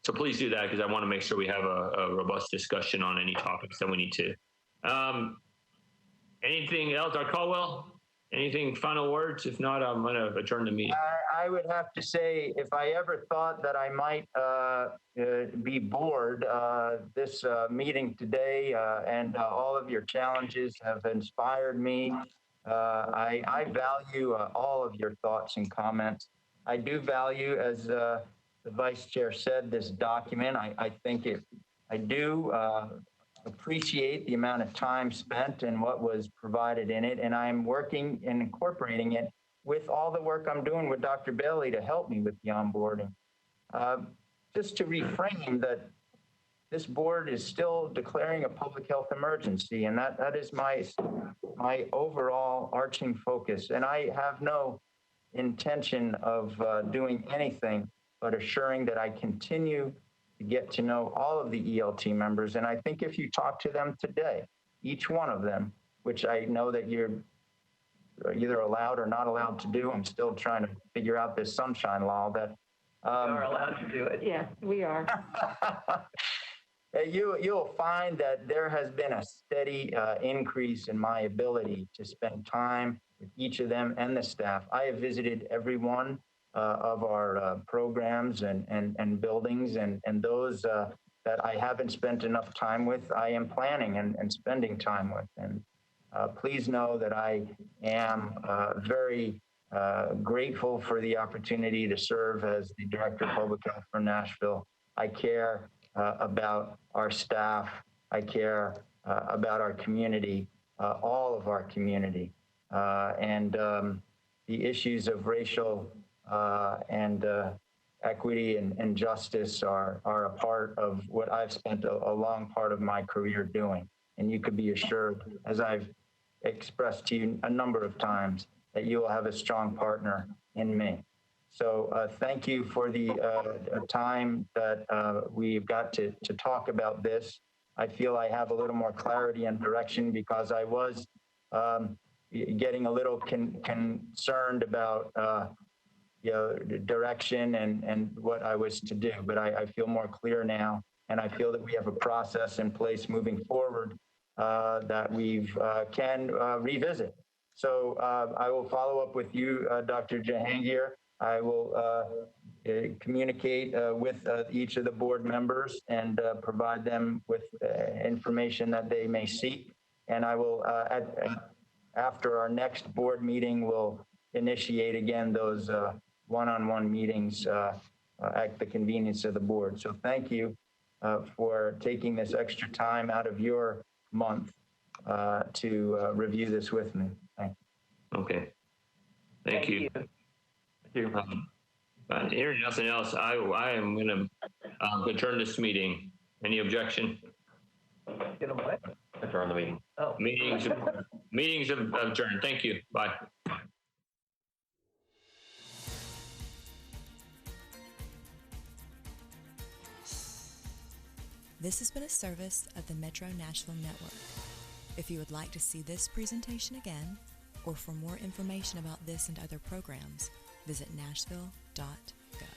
So please do that, because I want to make sure we have a robust discussion on any topics that we need to. Anything else, Dr. Caldwell? Anything final words? If not, I'm going to adjourn the meeting. I would have to say, if I ever thought that I might be bored, this meeting today and all of your challenges have inspired me. I value all of your thoughts and comments. I do value, as the Vice Chair said, this document. I do appreciate the amount of time spent and what was provided in it, and I'm working and incorporating it with all the work I'm doing with Dr. Bailey to help me with the onboarding. Just to reframe that, this board is still declaring a public health emergency, and that is my overall arching focus. And I have no intention of doing anything but assuring that I continue to get to know all of the ELT members. And I think if you talk to them today, each one of them, which I know that you're either allowed or not allowed to do, I'm still trying to figure out this sunshine law that We are allowed to do it. Yes, we are. You'll find that there has been a steady increase in my ability to spend time with each of them and the staff. I have visited every one of our programs and buildings, and those that I haven't spent enough time with, I am planning and spending time with. And please know that I am very grateful for the opportunity to serve as the Director of Public Health for Nashville. I care about our staff. I care about our community, all of our community. And the issues of racial and equity and justice are a part of what I've spent a long part of my career doing. And you could be assured, as I've expressed to you a number of times, that you will have a strong partner in me. So thank you for the time that we've got to talk about this. I feel I have a little more clarity and direction because I was getting a little concerned about direction and what I was to do. But I feel more clear now, and I feel that we have a process in place moving forward that we can revisit. So I will follow up with you, Dr. Jahangir. I will communicate with each of the board members and provide them with information that they may seek. And I will, after our next board meeting, we'll initiate again those one-on-one meetings at the convenience of the board. So thank you for taking this extra time out of your month to review this with me. Thank you. Okay. Thank you. Hearing nothing else, I am going to adjourn this meeting. Any objection? Adjourn the meeting. Oh. Meetings adjourned. Thank you. Bye. This has been a service of the Metro Nashville Network. If you would like to see this presentation again, or for more information about this and other programs, visit nashville.gov.